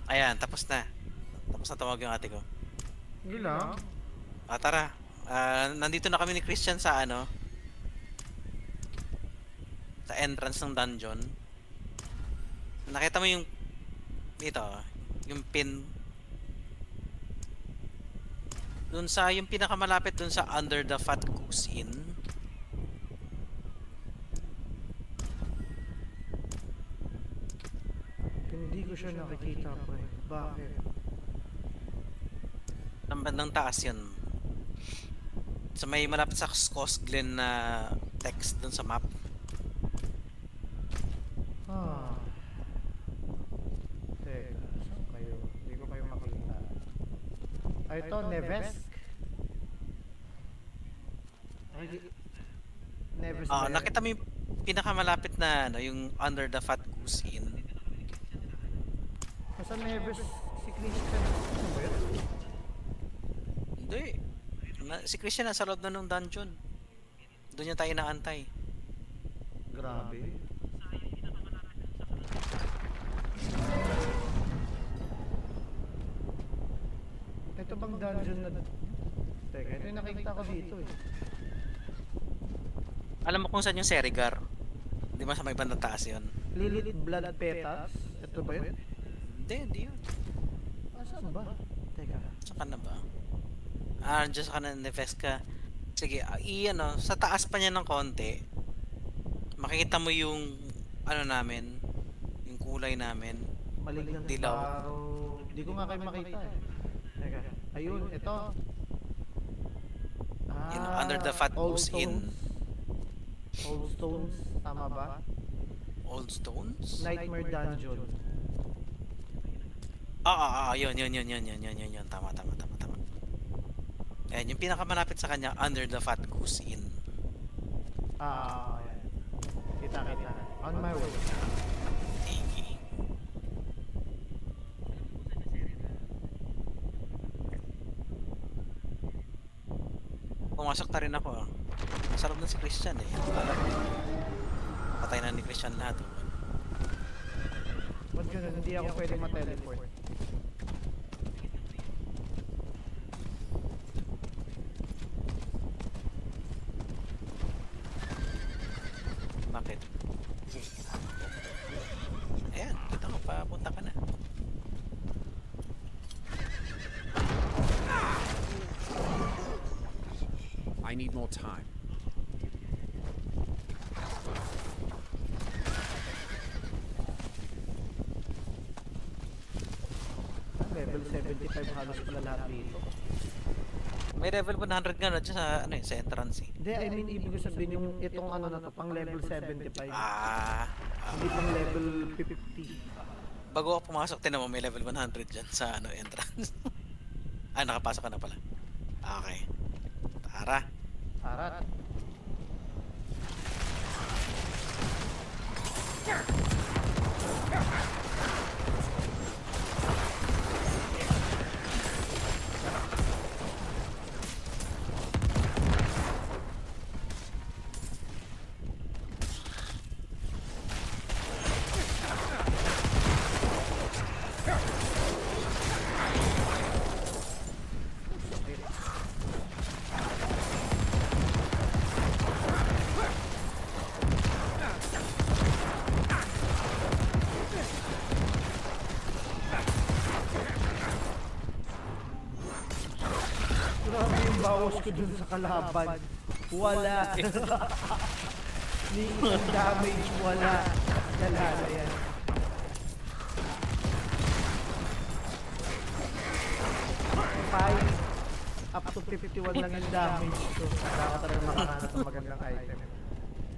Ayan, tapos na. Tapos na tawag yung ate ko. Hindi lang. Tara. Nandito na kami ni Christian sa ano, sa entrance ng dungeon. Nakita mo yung ito, yung pin dun sa yung pinakamalapit dun sa Under the Fat Goose Inn. Hindi ko siya nakikita pre. Bakit? Ng bandang taas yun. Sa may malapit sa Scos Glen na text dun sa map. Teka, saan kayo? Hindi ko kayo makita. Ay, ito, Nevesk. Nevesk. Nakita mo yung pinakamalapit na ano, yung Under the Fat Goose Inn. Nasa Nevesk si Christian. Ano ba yun? Hindi. Si Christian nasa loob na ng dungeon. Doon niya tayo naantay. Grabe. Ito bang dungeon na... Teka, ito yung nakikita ko dito eh. Alam mo kung saan yung Serigar? Di ba sa may bandang taas yun? Lilith Blood Petals? Ito ba yun? Hindi yun. Saan ba? Teka. Saan ka na ba? Diyan ka na Nevesk ka. Sige, ano, sa taas pa niya ng konti. Makikita mo yung ano namin, yung kulay namin. Malignant Dilaw. Sparrow. Di ko nga kayo makita eh. Teka. Ayun, ito. You know, under the fat Old goes in. Stones. Old Stones, tama ba? Old Stones? Nightmare Dungeon. Yun. Tama. Ayan, yung pinakamalapit sa kanya, under the fat goose inn. Ayan. Kita. On my way. Pumasok na rin ako. Masarap na si Christian eh. Patay na ni Christian lahat. Ba't ganun? Hindi ako pwede ma-teleport. Bakit? Ayan, kita mo, papunta ka na. I need more time. Level 75 halos pala lahat dito. May level 100 nga na dyan sa, sa entrance eh. Hindi, I mean, ibig ko sabihin yung itong ano na to, pang level 75. Hindi pang level 50. Bago ako pumasok, tinan mo may level 100 dyan sa entrance. Nakapasok ka na pala. Okay. Tara. Arat. Grabe yung bawas ko dun sa kalaban. Wala. Ni isang damage, wala. Dala na yan. 5 up to 51 lang yung damage ko. Kailangan talaga makahanap ng magandang item.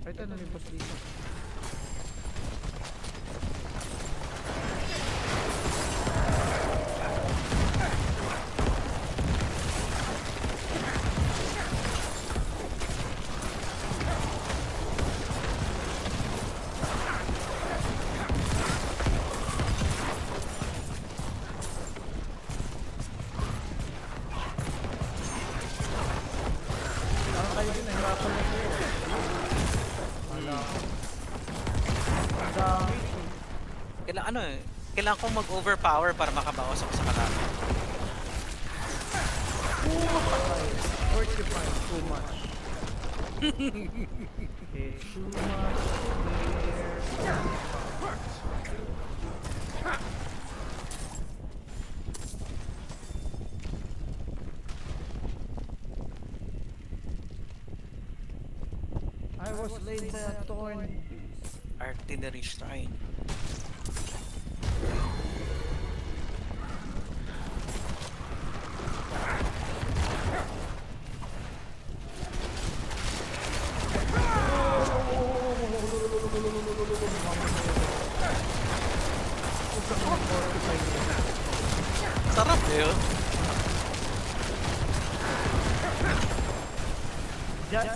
Ito, namipos dito. Kailangan kong mag-overpower para makabawas ako sa kalaban. Fortify too much. It's too much there. I was laid by a thorn. Artillery shrine. Sarap yun.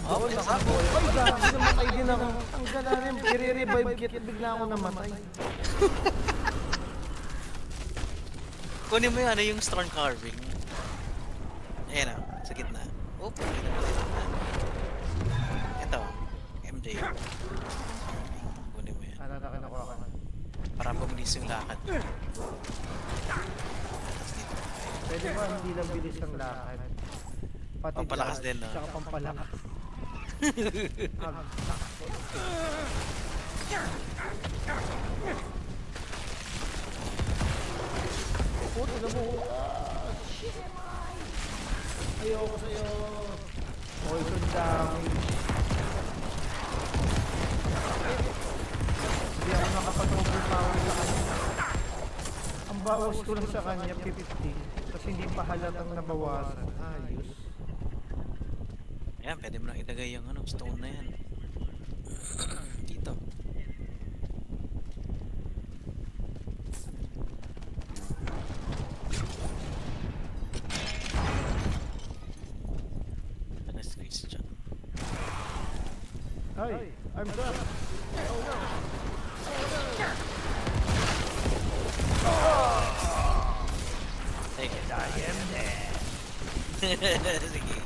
Bawal na ako. Ay, gabi, namatay din ako. Ang gala rin, i-revive kit, bigla ako namatay. Kunin mo yung yung stone carving. Ayan sa gitna. Oop, ito, MJ. Kunin mo yan. Ano na kinukuha ka na? Para bumilis yung lakad. Pwede ba hindi lang bilis ang lakad? Pati Pampalakas din, no? Tsaka pampalakas. Puto na mo. Shit! Ayoko sa'yo. Poison damage. Hindi ako nakapag-overpower sa kanya. Ang bawas ko lang sa kanya, 50. Kasi hindi pa halatang nabawasan. Ayos. Ayan, pwede mo nang ilagay yung ano, stone na yan. Dito. Squeeze dyan. Ay, I'm trapped. Take it. I am dead. Sige.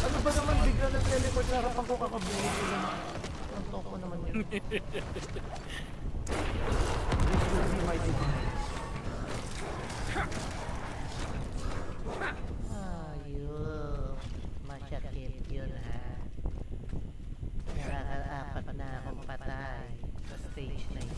Ano ba naman bigla nag-teleport sa harapan ko kakabuhin ko lang. Ang toko naman yun. This will be my demise. Ayun. Masakit yun ha. Nakaka-apat na akong patay sa stage na ito.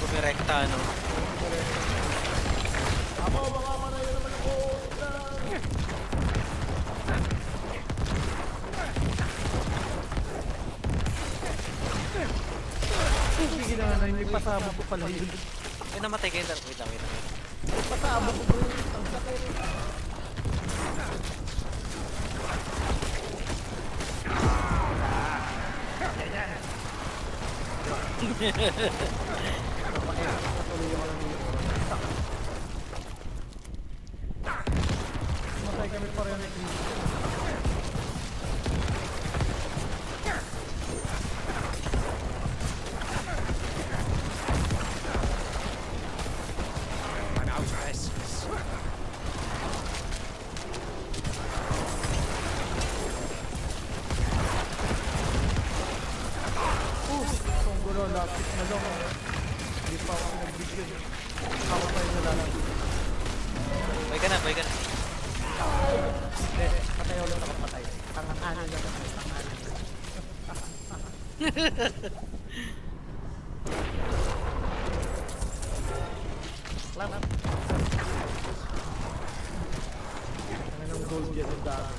Bumirekta, no? Ako, baka manayo naman ako. Sige na nga, hindi pasabog ko pala yun. Ay, namatay kayo. Wait lang. Pasabog ko yun. Ang sakit. Matay kami pa rin. I'm out of essence. Kung gulo, lapit na lang. Hindi pa ako pinagbigyan. Ako pa yung lalaki. Buhay ka na. Hindi, patay ulit ako patay. Tangan-ano na lang. Lamat. Ano ng gold yan ang dami.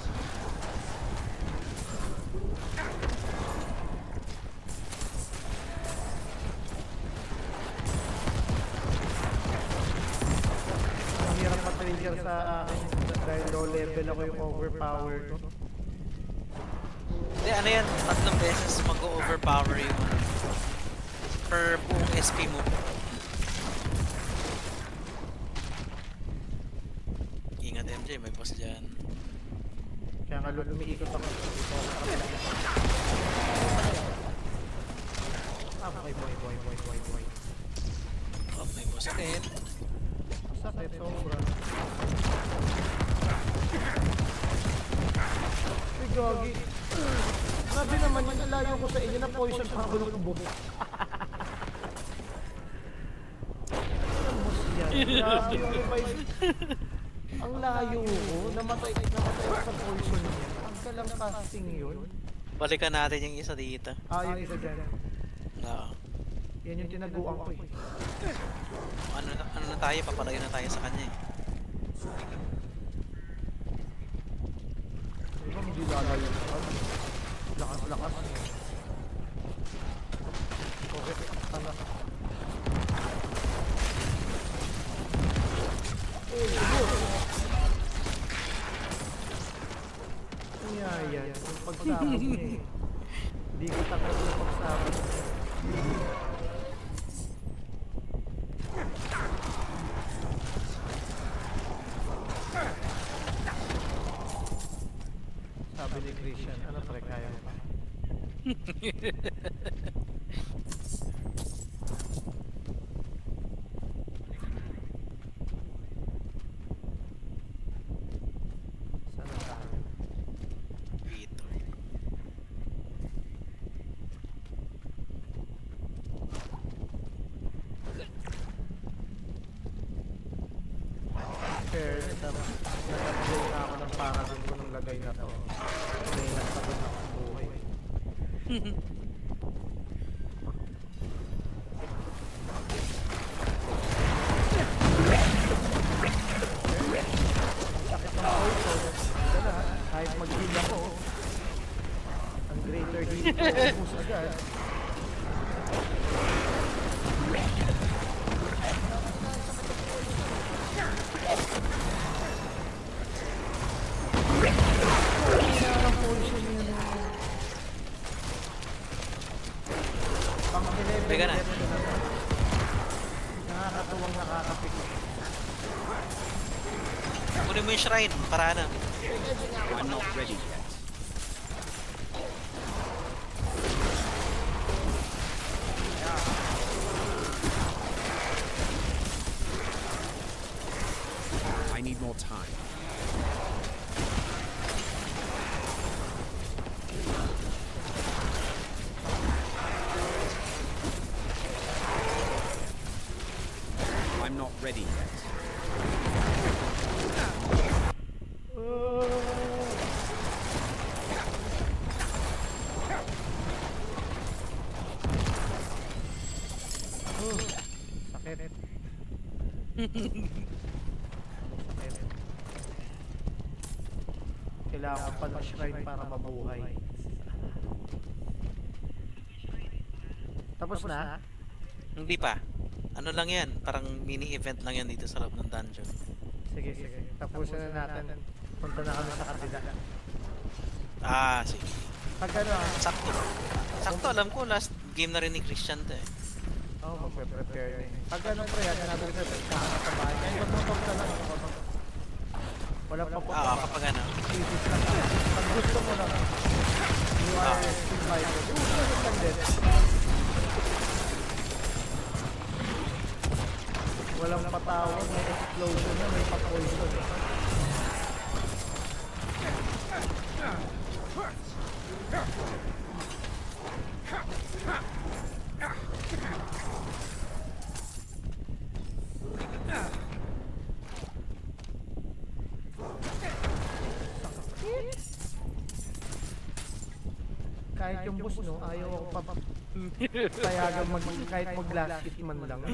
Ang hirap pa-trigger sa akin dahil low level ako yung overpower ko. Hindi, ano yan? 3 beses mag-overpower yung ano. Per buong SP mo. Ingat MJ, may boss dyan. Kaya nga lumiikot ako. Dito ako sa kapila. Boy. Oh, may boss ulit. Sakit, sobra. Uy, gagi. Grabe naman yun, alayo ko sa inyo na poison pa ako ng boss. Ang boss yan. Grabe yung revive. Ang layo ko, namatay ako sa poison niya. Ang galang casting yun. Balikan natin yung isa dito. Yung isa dyan. Oo. Yan yung tinaguan ko eh. Ano na tayo? Papalayo na tayo sa kanya eh. Diba hindi lalayo ka? Lakas. Okay, tama. Yan. Yung pagsabog niya eh. Hindi ko takot yung pagsabog. Sabi ni Christian, ano pre, kaya mo ba? Sana tayo? Dito. fairness, nag-upgrade na ako ng paragon ko ng lagay na to. May nagpagod na akong buhay. Sakit ng poison. Wala, kahit mag-heal ako. Ang greater heal ko, ubus agad. Teka na. Nakakatuwang nakakapik. Kunin mo yung shrine, para na. I'm not ready yet. I need more time. I'm not ready yet. Sakit. Sakit. Kailangan ko pa ng shrine para mabuhay. Tapos na? Hindi pa. Ano lang yan, parang mini-event lang yan dito sa loob ng dungeon. Sige, sige. Tapusin na natin. Punta na kami sa kabila. Ah, sige. Pag ano, Sakto. Sakto, alam ko, last game na rin ni Christian to eh. magpe-prepare na eh. Pag ano pre, natin sa bahay. Kaya magmumog ka lang. Wala pa po. Kapag ano. Physics lang. Pag gusto mo lang. You are invited. Gusto lang din. Walang patawag, may explosion na, may pa-poison. Kahit yung boss, no, ayaw ako payagan kahit mag-last hit man lang.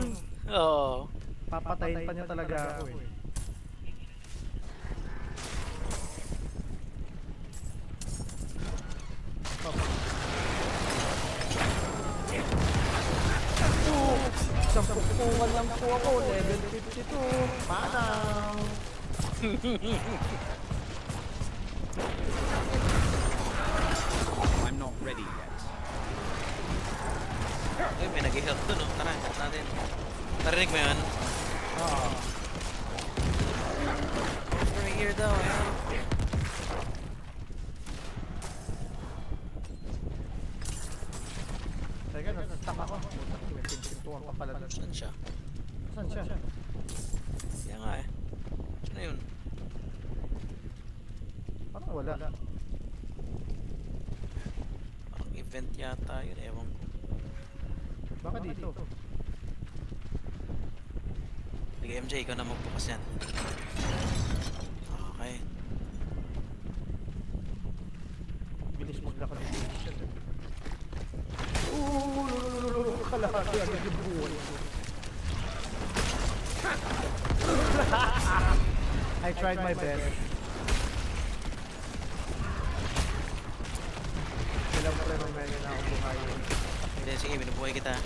Oo. Papatayin pa niya talaga ako eh. Isang pupukan lang po ako, level 52. Panaw! I'm not ready yet. Uy, may nag-help dun, no? Tara, help natin. Narinig mo yun? Oo. Over here daw, help. Teka, nasa-stuck ako. May pintuan pa pala. Saan siya? Saan siya? Kaya nga eh. Saan na yun? Parang wala. Parang event yata yun, ewan ko. Baka dito. Sige, MJ, ikaw na magbukas yan. Okay. Bilis maglakad ng station. Kalahati agad yung buwan. I tried my best. Kailang pa rin may na ako buhay. Hindi, sige, binubuhay kita.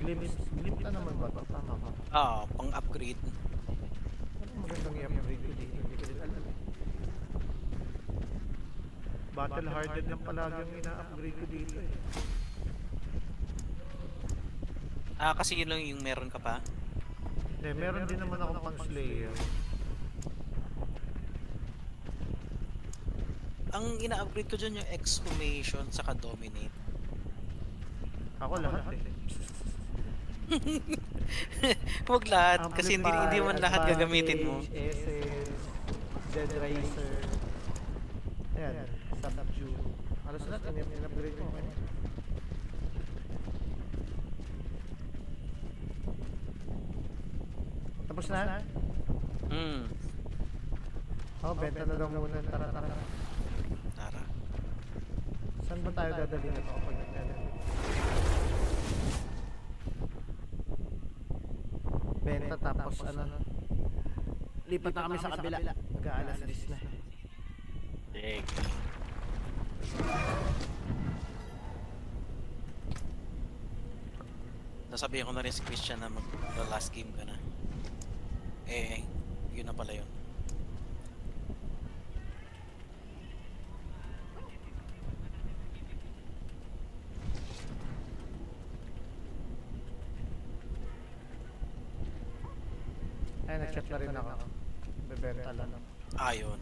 Glimpse. Glimpse na naman ba ito? Tama ba? Pang-upgrade. Anong magandang i-upgrade ko dito? Hindi ko din alam. Battle hardened lang palagi ang ina-upgrade ko dito eh. Kasi yun lang yung meron ka pa. Hindi, meron din naman ako pang Slayer. Ang ina-upgrade ko dyan yung Exhumation saka Dominate. Ako lahat eh. Huwag lahat, kasi hindi man lahat gagamitin mo. Essence, Dead Riser. Ayan, Subdue. Halos lahat, in-upgrade mo. Tapos na? Benta na daw muna. Tara. Tara. Saan ba tayo dadali na ito kapag nagdadali? Benta tapos ano? Lipat na kami sa kabila. Mag-aalas 10 na. Sige. Nasabihin ko na rin si Christian na mag-last game ka na. Yun na pala yun. Ay, nag-chat na rin ako. Bebenta lang. Yun.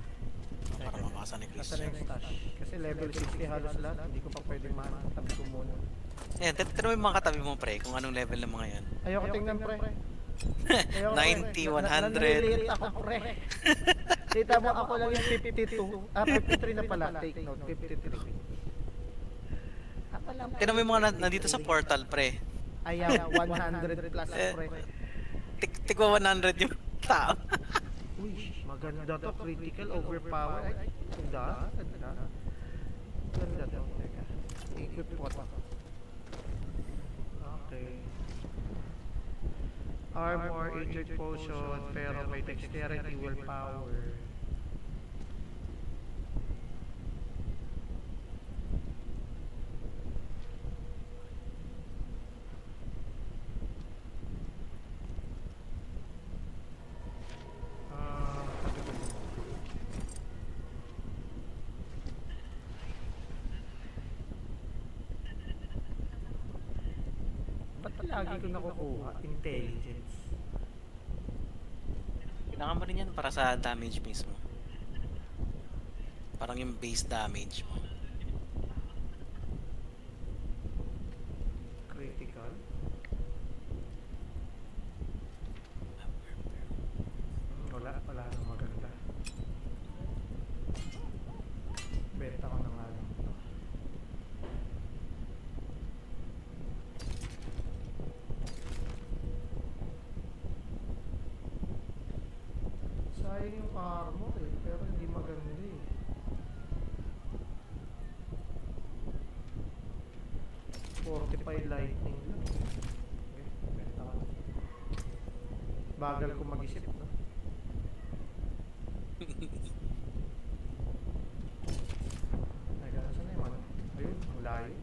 Para mabasa ni Nasa na Christian. yung stash? Kasi level 60 halos lahat. Hindi ko pa pwedeng tabi ko muna. Tignan mo yung mga katabi mo, pre, kung anong level ng mga yan. Ayoko tingnan, pre. 90, 100. Nanililit ako, pre. Kita mo ako lang yung 52. 53 na pala. Take note, 53. Ako lang. Tignan mo yung mga nandito sa portal, pre. Ayaw, 100 plus, pre. Tigwa 100 yung tao. Uy, maganda to. Critical, overpower. Ay, ganda. Ganda to. Teka. Equip po ito. Okay. Armor, injured potion, pero may dexterity, willpower. Ba't lagi ko nakukuha? Intelligence. Kailangan mo rin yan para sa damage mismo. Parang yung base damage mo. Critical. Wala nang maganda. Benta ko na nga lang ito. Sayang yung armor eh, pero hindi maganda eh. Fortify lightning lang. Okay, benta ko na. Bagal ko mag-isip, no? Teka, saan na yung ano? Ayun, ang layo.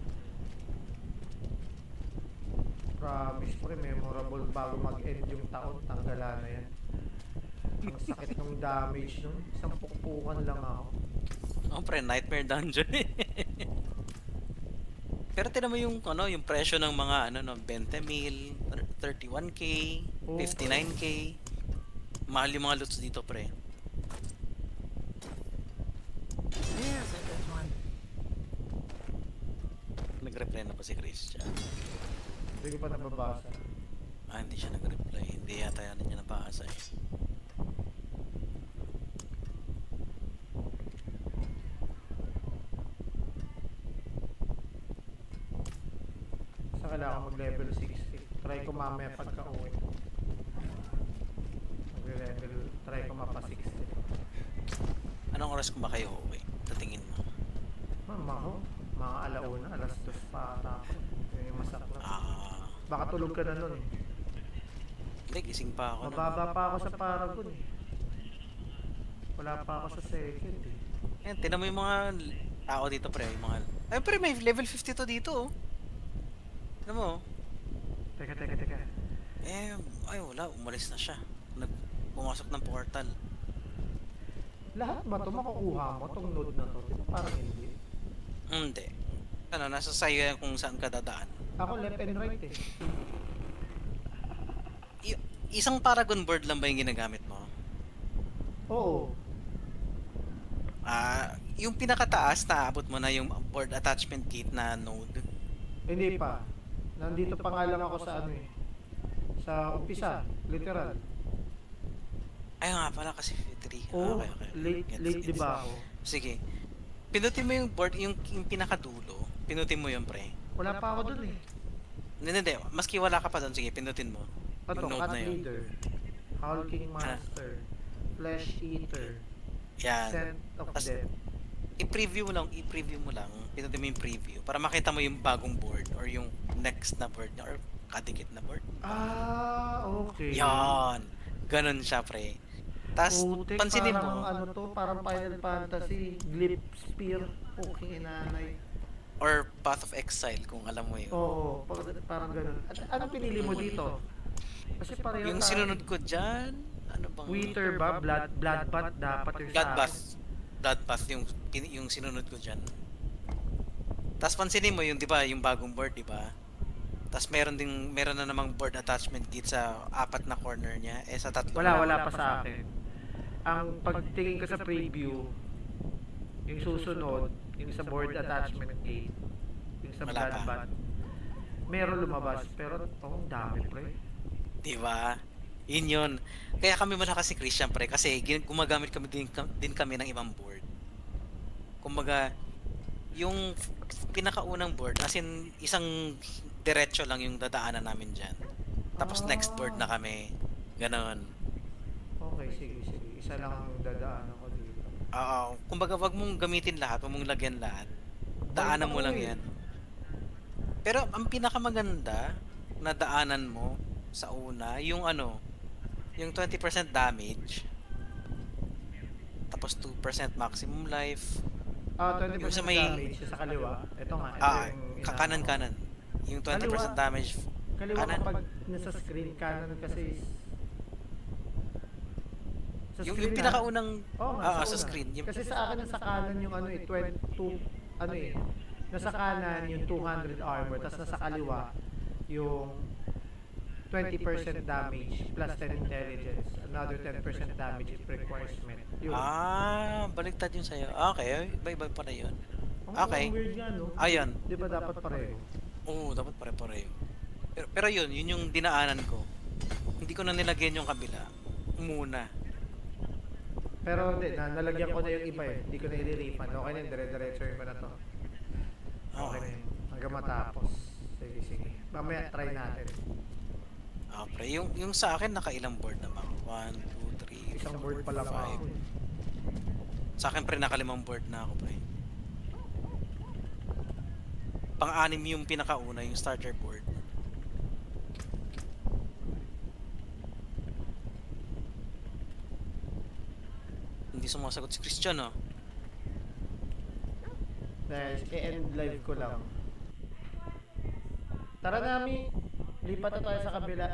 Promise pre, memorable bago mag-end yung taon, tanggalan na yan. Ang sakit ng damage nun, isang pukpukan lang ako. Pre, nightmare dungeon. Pero tinan mo yung yung presyo ng mga 20 mil, 31k, Oh. 59k. Mahal yung mga loots dito, pre. Yes, I got one. Nag-reply na pa si Christian. Hindi ko pa nababasa. Hindi siya nag-reply. Hindi yata yan niya nabasa eh. Sa kailangan mag-level 60. Try ko mamaya pagka-uwi. Mag-level, try ko mapa 60. Anong oras kung ba kayo uuwi? Tatingin mo. Ako, mga alauna, alas 2 pa ata ako. Yun yung masakla. Baka tulog ka na nun eh. Hindi, gising pa ako. Mababa pa ako sa Paragon eh. Wala pa ako sa second eh. Tinan mo yung mga tao dito, pre. Yung mga... pre, may level 52 dito, oh. Tinan mo, oh. Teka. Wala. Umalis na siya. Pumasok ng portal. Lahat ba ito makukuha mo? Itong node na to? Diba parang hindi? Hindi. Nasa sayo yan kung saan ka dadaan. Ako left and right eh. Isang Paragon board lang ba yung ginagamit mo? Oo. Yung pinakataas, naabot mo na yung board attachment gate na node. Hindi pa. Nandito pa nga lang ako sa ano eh. Sa umpisa, literal. Ay nga pala kasi 3. Oo, Okay. late di ba ako? Sige. Pinutin mo yung board, yung pinakadulo. Pinutin mo yun, pre. Wala pa ako dun eh. Hindi. Maski wala ka pa doon, sige, pinutin mo. Ito, Yung note Cat na yun. Leader, Hulking Master, Flesh Eater, Yan. Scent of Tas- Death. I-preview mo lang. Pinutin mo yung preview para makita mo yung bagong board or yung next na board or kadikit na board. Ah, okay. Yan. Ganon siya, pre. Tapos, Putik, pansinin parang mo, ano to, parang Final Fantasy, Glip Spear, okay nanay. or Path of Exile, kung alam mo yun. Oo, parang ganun. At anong pinili mo dito? Kasi pareho Yung tayo. sinunod ko dyan, ano bang... Wither ba? Bloodbath dapat yung sa Bloodbath. akin. Bloodbath yung sinunod ko dyan. Tapos pansinin mo yung, di ba, yung bagong board, di ba? Tapos meron na namang board attachment kit sa 4 na corner niya. Sa 3. Wala pa sa akin. Ang pagtingin ko sa preview, yung susunod, yung sa board attachment gate, yung sa Wala pa. Bloodbath, meron lumabas, pero ang dami pre. Di ba? Yun. Kaya kami malakas si Christian, pre, kasi gumagamit kami din kami ng ibang board. Kumbaga, yung pinakaunang board, as in, isang diretso lang yung dadaanan namin dyan. Tapos next board na kami. Ganon. Okay, sige. Isa lang ang dadaan ako dito. Oo. Kumbaga, wag mong gamitin lahat, wag mong lagyan lahat. Daanan mo lang yan. Pero ang pinakamaganda na daanan mo sa una, yung yung 20% damage. Tapos 2% maximum life. 20% Yung sa may- damage sa kaliwa. Ito nga, ito yung Kanan. Yung 20% Kaliwa. damage. Kaliwa kanan. kapag nasa screen, kanan kasi sa Yung screen pinakaunang sa sa una. screen. Kasi sa akin nasa kanan yung 22 nasa kanan yung 200 armor, tapos nasa kaliwa yung 20% damage plus 10 intelligence, another 10% damage if requires met. Yun. Baliktad yun sa'yo. Okay, iba-iba pala yun. Ang weird nga, no? Ayun. Di ba dapat pareho? Oo, dapat pare-pareho. Pero yun yung dinaanan ko. Hindi ko na nilagyan yung kabila. Muna. Pero hindi, nalagyan ko na yung iba eh. Hindi ko na i-refund. Okay na, dire-diretso ko na to. Okay na yun. Hanggang matapos. Sige. Mamaya try natin. Pre, yung sa akin nakailang board na ba? 1, 2, 3, Isang board pa lang 5. ako. Sa akin pre, nakalimang board na ako pre. Pang-anim yung pinakauna, yung starter board. Hindi sumasagot si Christian, oh. Dahil i-end live ko lang. Tara Nami, lipat na tayo sa kabila.